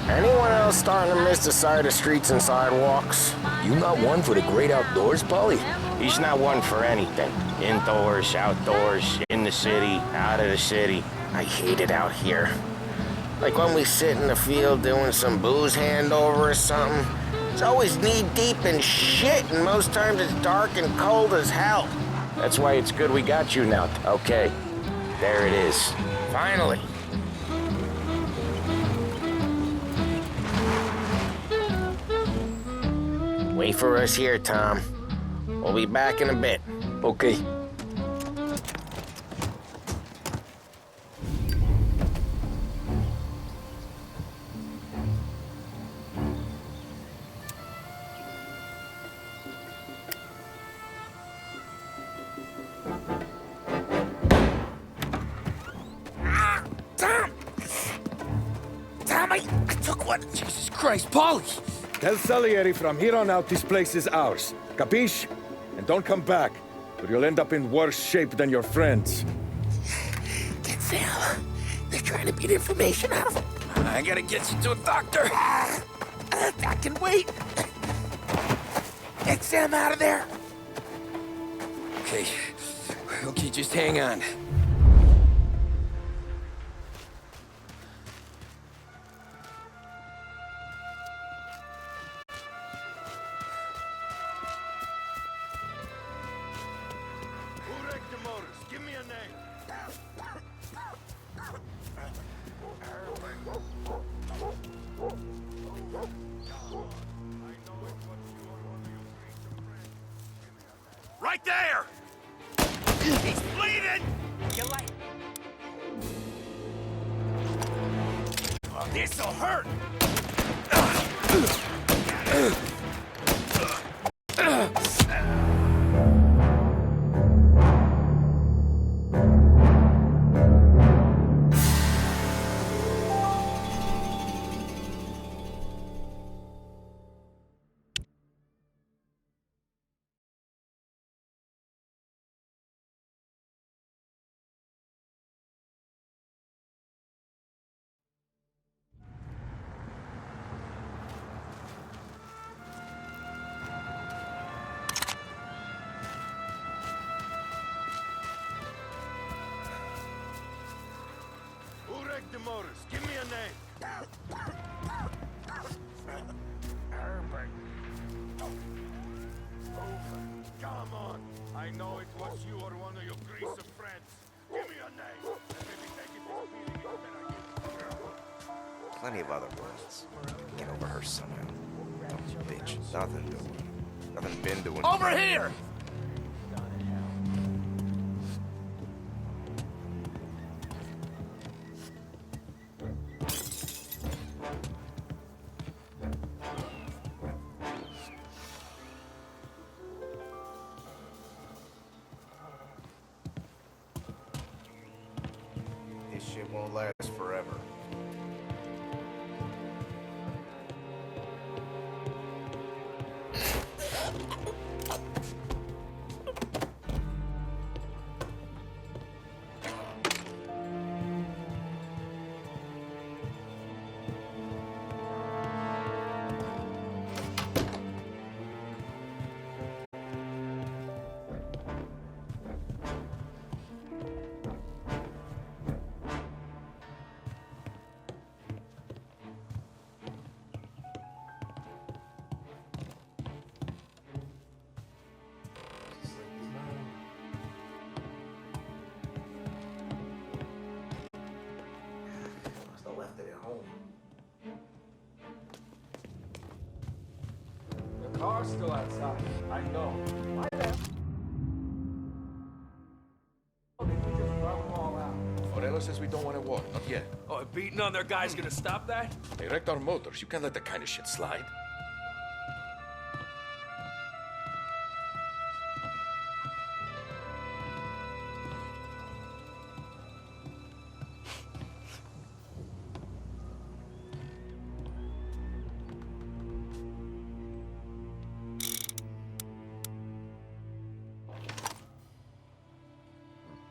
Anyone else Morello's starting to miss the sight of streets and sidewalks. You not one for the great outdoors, Polly? He's not one for anything. Indoors, outdoors, in the city, out of the city. I hate it out here. Like when we sit in the field doing some booze handover or something. It's always knee-deep in shit, and most times it's dark and cold as hell. That's why it's good we got you now. Okay, there it is. Finally. Wait for us here, Tom. We'll be back in a bit. Okay. Tom, I took one. Jesus Christ, Polly! Tell Salieri from here on out this place is ours. Capiche? And don't come back, or you'll end up in worse shape than your friends. Get Sam. They're trying to beat information out of him. I gotta get you to a doctor. I can wait. Get Sam out of there. Okay. Okay, just hang on. Give me a name. Right there! He's bleeding! You like... Oh, this'll hurt! The motors. Give me a name. Come on. I know it was you or one of your greaser friends. Give me a name. And maybe take it this feeling instead I give. Plenty of other words. Get over her somehow. Dumb bitch. Nothing doing. Nothing been doing. Over here! This shit won't last forever. Car's still outside. I know. Why the hell? They just run them all out. Morello says we don't want to walk, not yet. Oh, beating on their guys gonna stop that? They wrecked our motors. You can't let that kind of shit slide.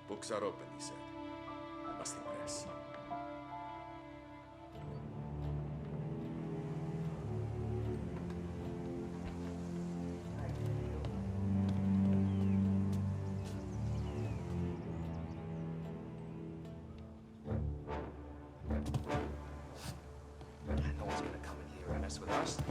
Books are open, he said. I must impress. Rust?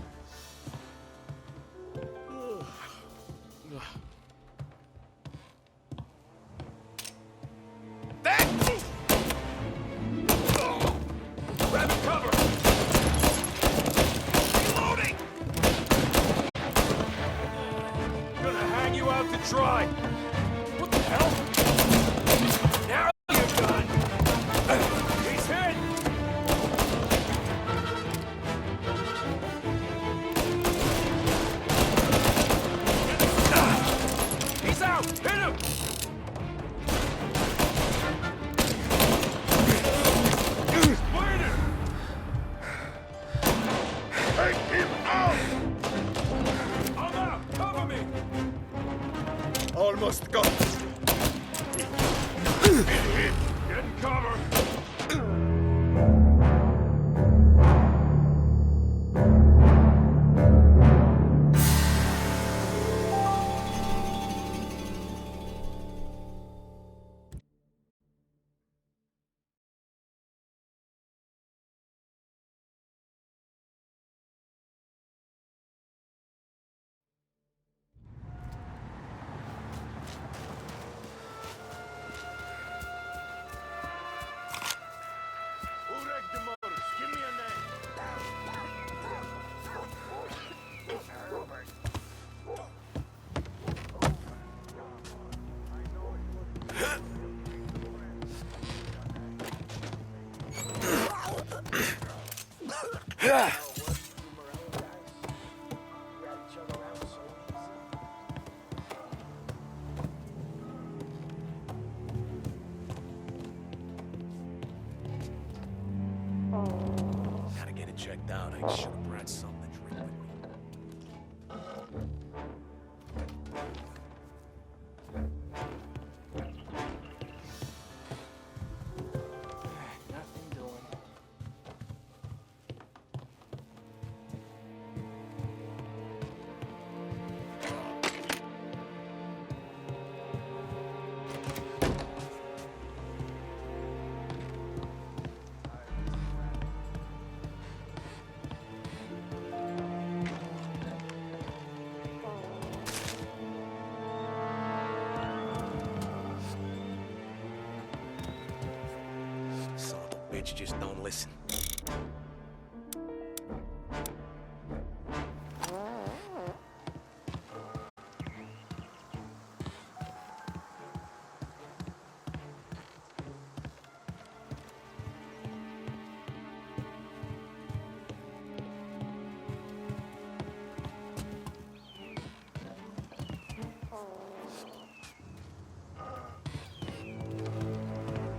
Grab cover! Reloading! Gonna hang you out to dry! What the hell? Now you're done! He's hit! He's out! Hit him! Take him out! I'm out! Cover me! Almost got it. Get in cover! Who wrecked the motors? Give me a name. Gotta get it checked out. I should have brought something to drink with me. Nothing doing. Son of a bitch just don't listen.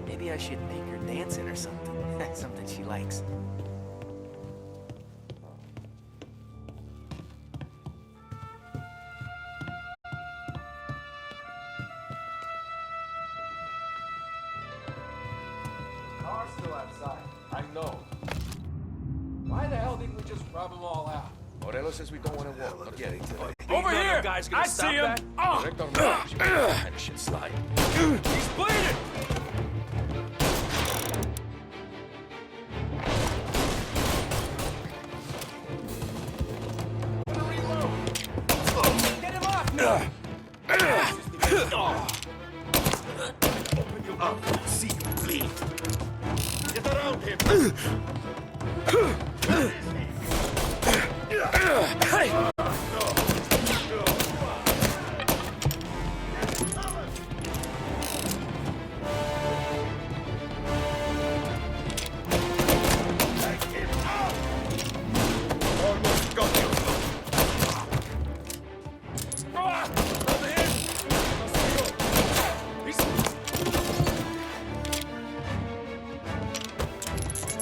Maybe I should make her dancing or something. Something she likes. Car's still outside. I know. Why the hell didn't we just rub them all out? Morelos says we don't want to walk. Not yet, today. Over here! I see him! Oh! Kind of shit slide. He's bleeding! Get him off me! Open your mouth. See you bleed. Get around him. Hey! Almost got you.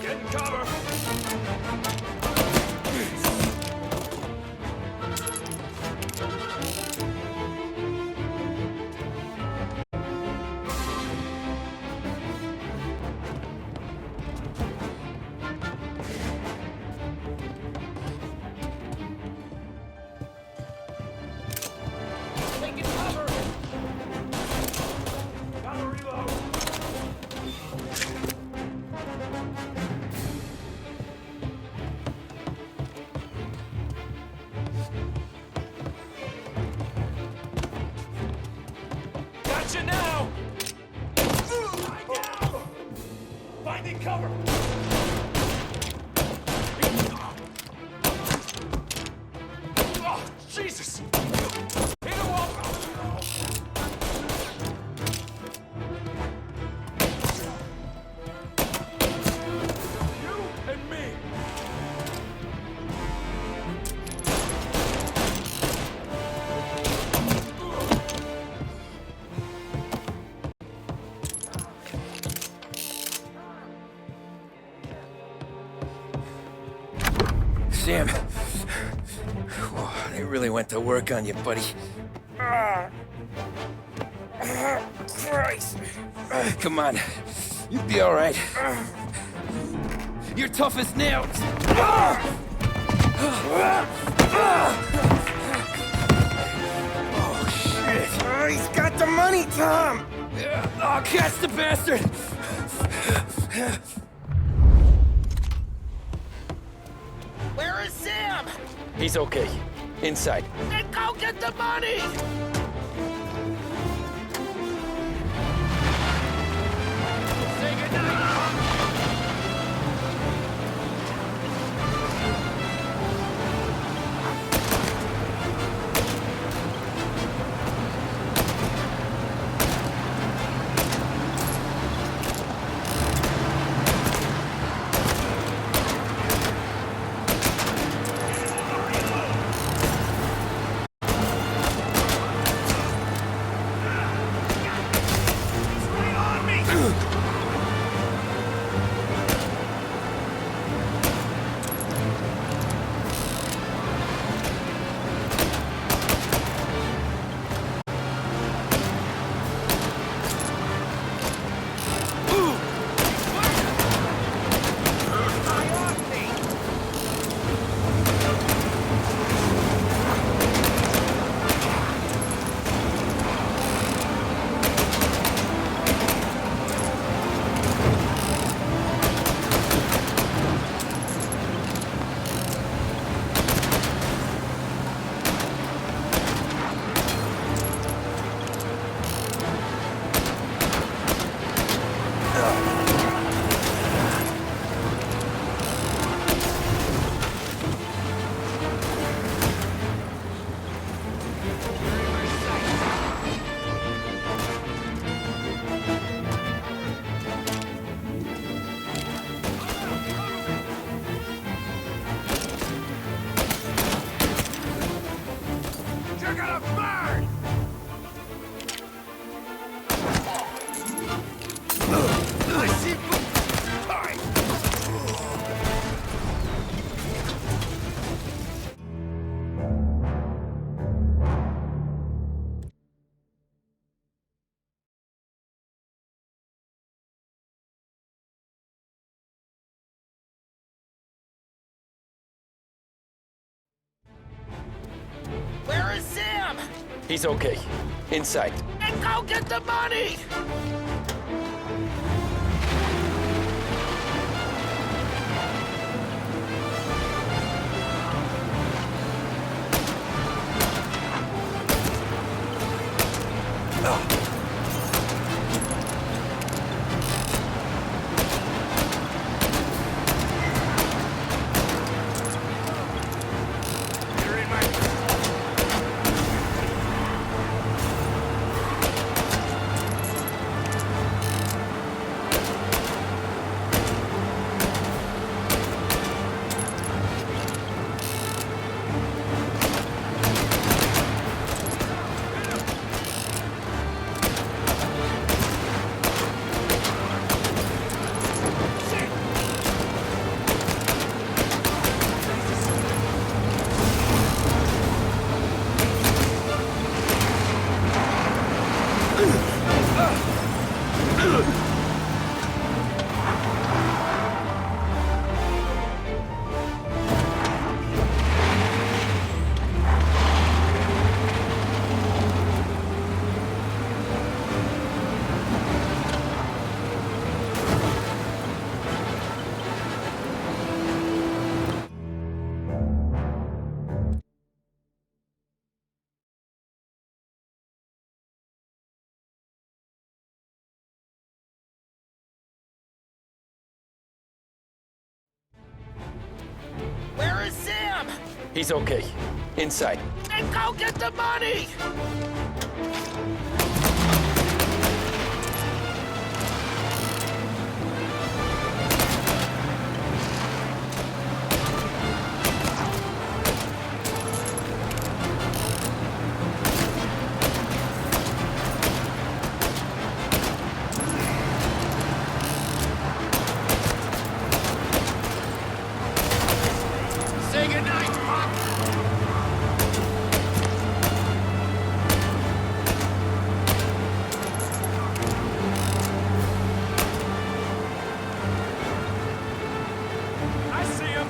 Get in cover! need cover! Oh, Jesus! Hit a wall! You and me! Sam. Whoa, they really went to work on you, buddy. Christ. Come on. You'll be all right. You're tough as nails. Oh, shit. Oh, he's got the money, Tom. Oh, catch the bastard. Where is Sam? He's okay. Inside. Then go get the money! Say goodnight! You're gonna burn! I see time! Where is Sam? He's okay. Inside. And go get the money! You're in my... He's okay. Inside. Then go get the money! Say goodnight, Pop! I see him!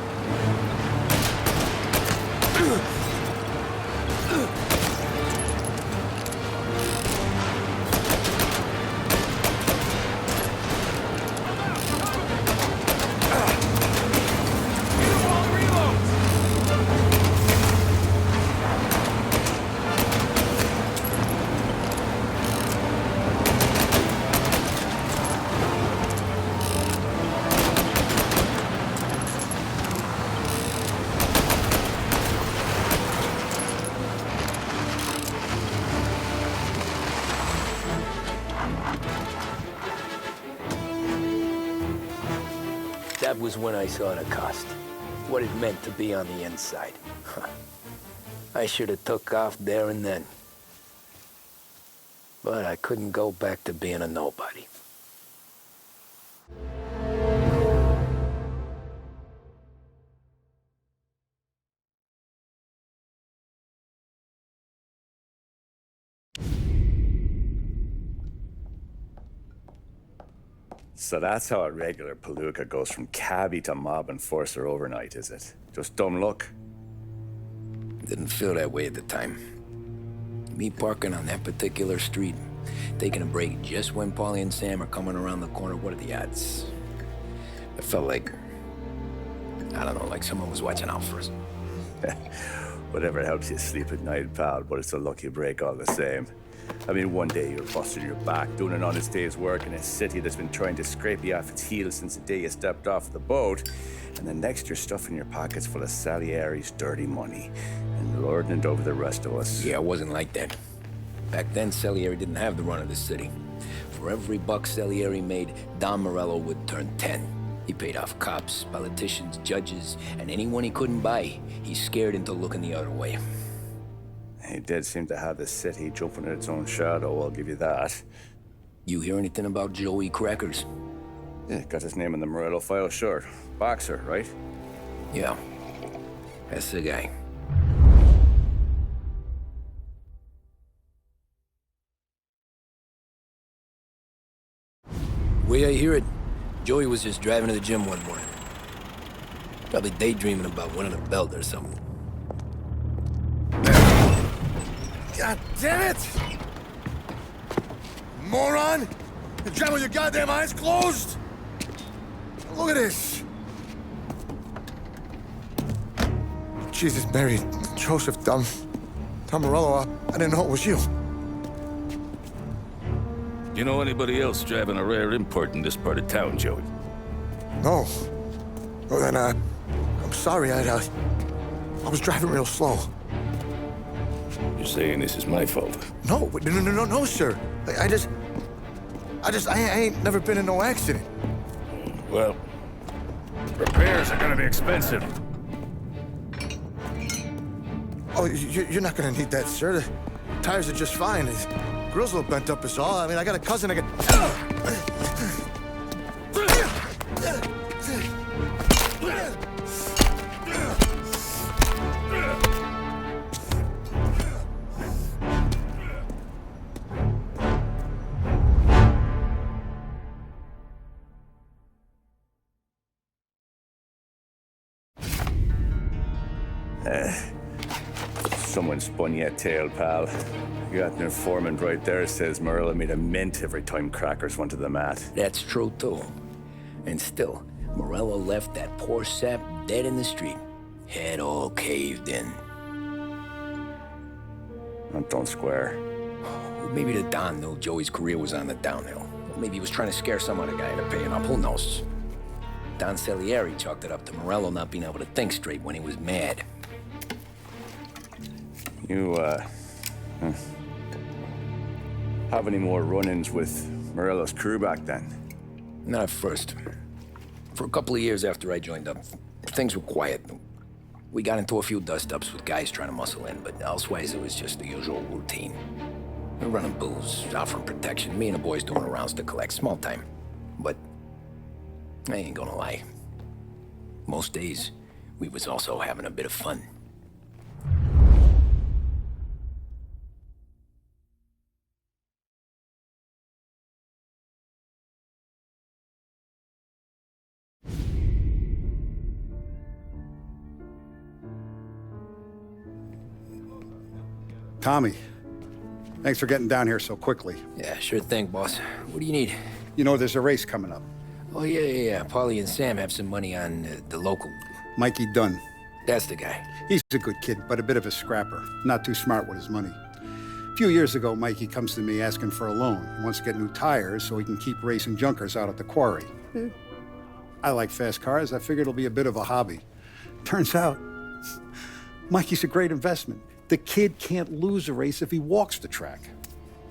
That was when I saw the cost. What it meant to be on the inside. I should have took off there and then. But I couldn't go back to being a nobody. So that's how a regular palooka goes from cabbie to mob enforcer overnight, is it? Just dumb luck? Didn't feel that way at the time. Me parking on that particular street, taking a break just when Paulie and Sam are coming around the corner, what are the odds? It felt like, I don't know, like someone was watching out for us. Whatever helps you sleep at night, pal, but it's a lucky break all the same. I mean, one day you're busting your back, doing an honest day's work in a city that's been trying to scrape you off its heels since the day you stepped off the boat, and the next you're stuffing your pockets full of Salieri's dirty money and lording it over the rest of us. Yeah, it wasn't like that. Back then, Salieri didn't have the run of the city. For every buck Salieri made, Don Morello would turn 10. He paid off cops, politicians, judges, and anyone he couldn't buy, he scared into looking the other way. He did seem to have the city jumping at its own shadow, I'll give you that. You hear anything about Joey Crackers? Yeah, got his name in the Morello file, sure. Boxer, right? Yeah, that's the guy. Way I hear it, Joey was just driving to the gym one morning. Probably daydreaming about winning a belt or something. God damn it! Moron! You're driving with your goddamn eyes closed? Look at this! Jesus, Mary, Joseph, Tom Morello, I didn't know it was you. You know anybody else driving a rare import in this part of town, Joey? No. Well, then, I'm sorry, I was driving real slow. You're saying this is my fault? No, sir. I ain't never been in no accident. Well, repairs are gonna be expensive. Oh, you're not gonna need that, sir. The tires are just fine. The grill's a little bent up is all. I mean, I got a cousin I can... Someone spun you a tale, pal. You got an informant right there says Morello made a mint every time Crackers went to the mat. That's true, too. And still, Morello left that poor sap dead in the street. Head all caved in. That don't square. Maybe the Don knew Joey's career was on the downhill. Maybe he was trying to scare some other guy into paying up. Who knows? Don Salieri chalked it up to Morello not being able to think straight when he was mad. You, have any more run-ins with Morello's crew back then? Not at first. For a couple of years after I joined up, things were quiet. We got into a few dust-ups with guys trying to muscle in, but elsewise it was just the usual routine. We're running booze, offering protection, me and the boys doing the rounds to collect, small time. But I ain't gonna lie. Most days, we was also having a bit of fun. Tommy, thanks for getting down here so quickly. Yeah, sure thing, boss. What do you need? You know, there's a race coming up. Oh, yeah. Paulie and Sam have some money on the local... Mikey Dunn. That's the guy. He's a good kid, but a bit of a scrapper. Not too smart with his money. A few years ago, Mikey comes to me asking for a loan. He wants to get new tires so he can keep racing junkers out at the quarry. I like fast cars. I figured it'll be a bit of a hobby. Turns out, Mikey's a great investment. The kid can't lose a race if he walks the track.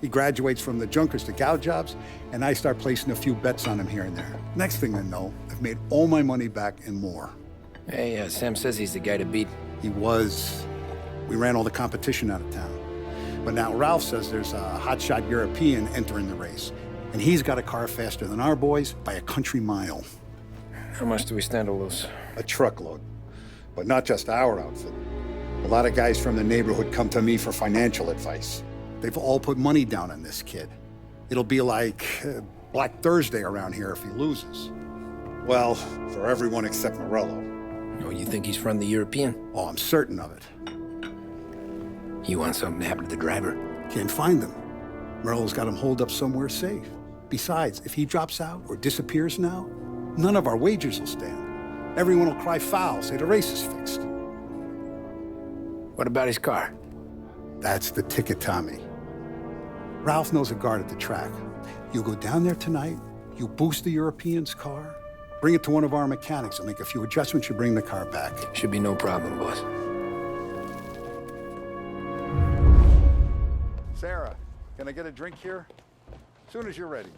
He graduates from the junkers to gal jobs, and I start placing a few bets on him here and there. Next thing I know, I've made all my money back and more. Hey, Sam says he's the guy to beat. He was. We ran all the competition out of town. But now Ralph says there's a hotshot European entering the race, and he's got a car faster than our boys by a country mile. How much do we stand to lose? A truckload. But not just our outfit. A lot of guys from the neighborhood come to me for financial advice. They've all put money down on this kid. It'll be like Black Thursday around here if he loses. Well, for everyone except Morello. Oh, you think he's from the European? Oh, I'm certain of it. You want something to happen to the driver? Can't find him. Morello's got him holed up somewhere safe. Besides, if he drops out or disappears now, none of our wagers will stand. Everyone will cry foul, say the race is fixed. What about his car? That's the ticket, Tommy. Ralph knows a guard at the track. You go down there tonight, you boost the European's car, bring it to one of our mechanics, and make a few adjustments, you bring the car back. Should be no problem, boss. Sarah, can I get a drink here? As soon as you're ready.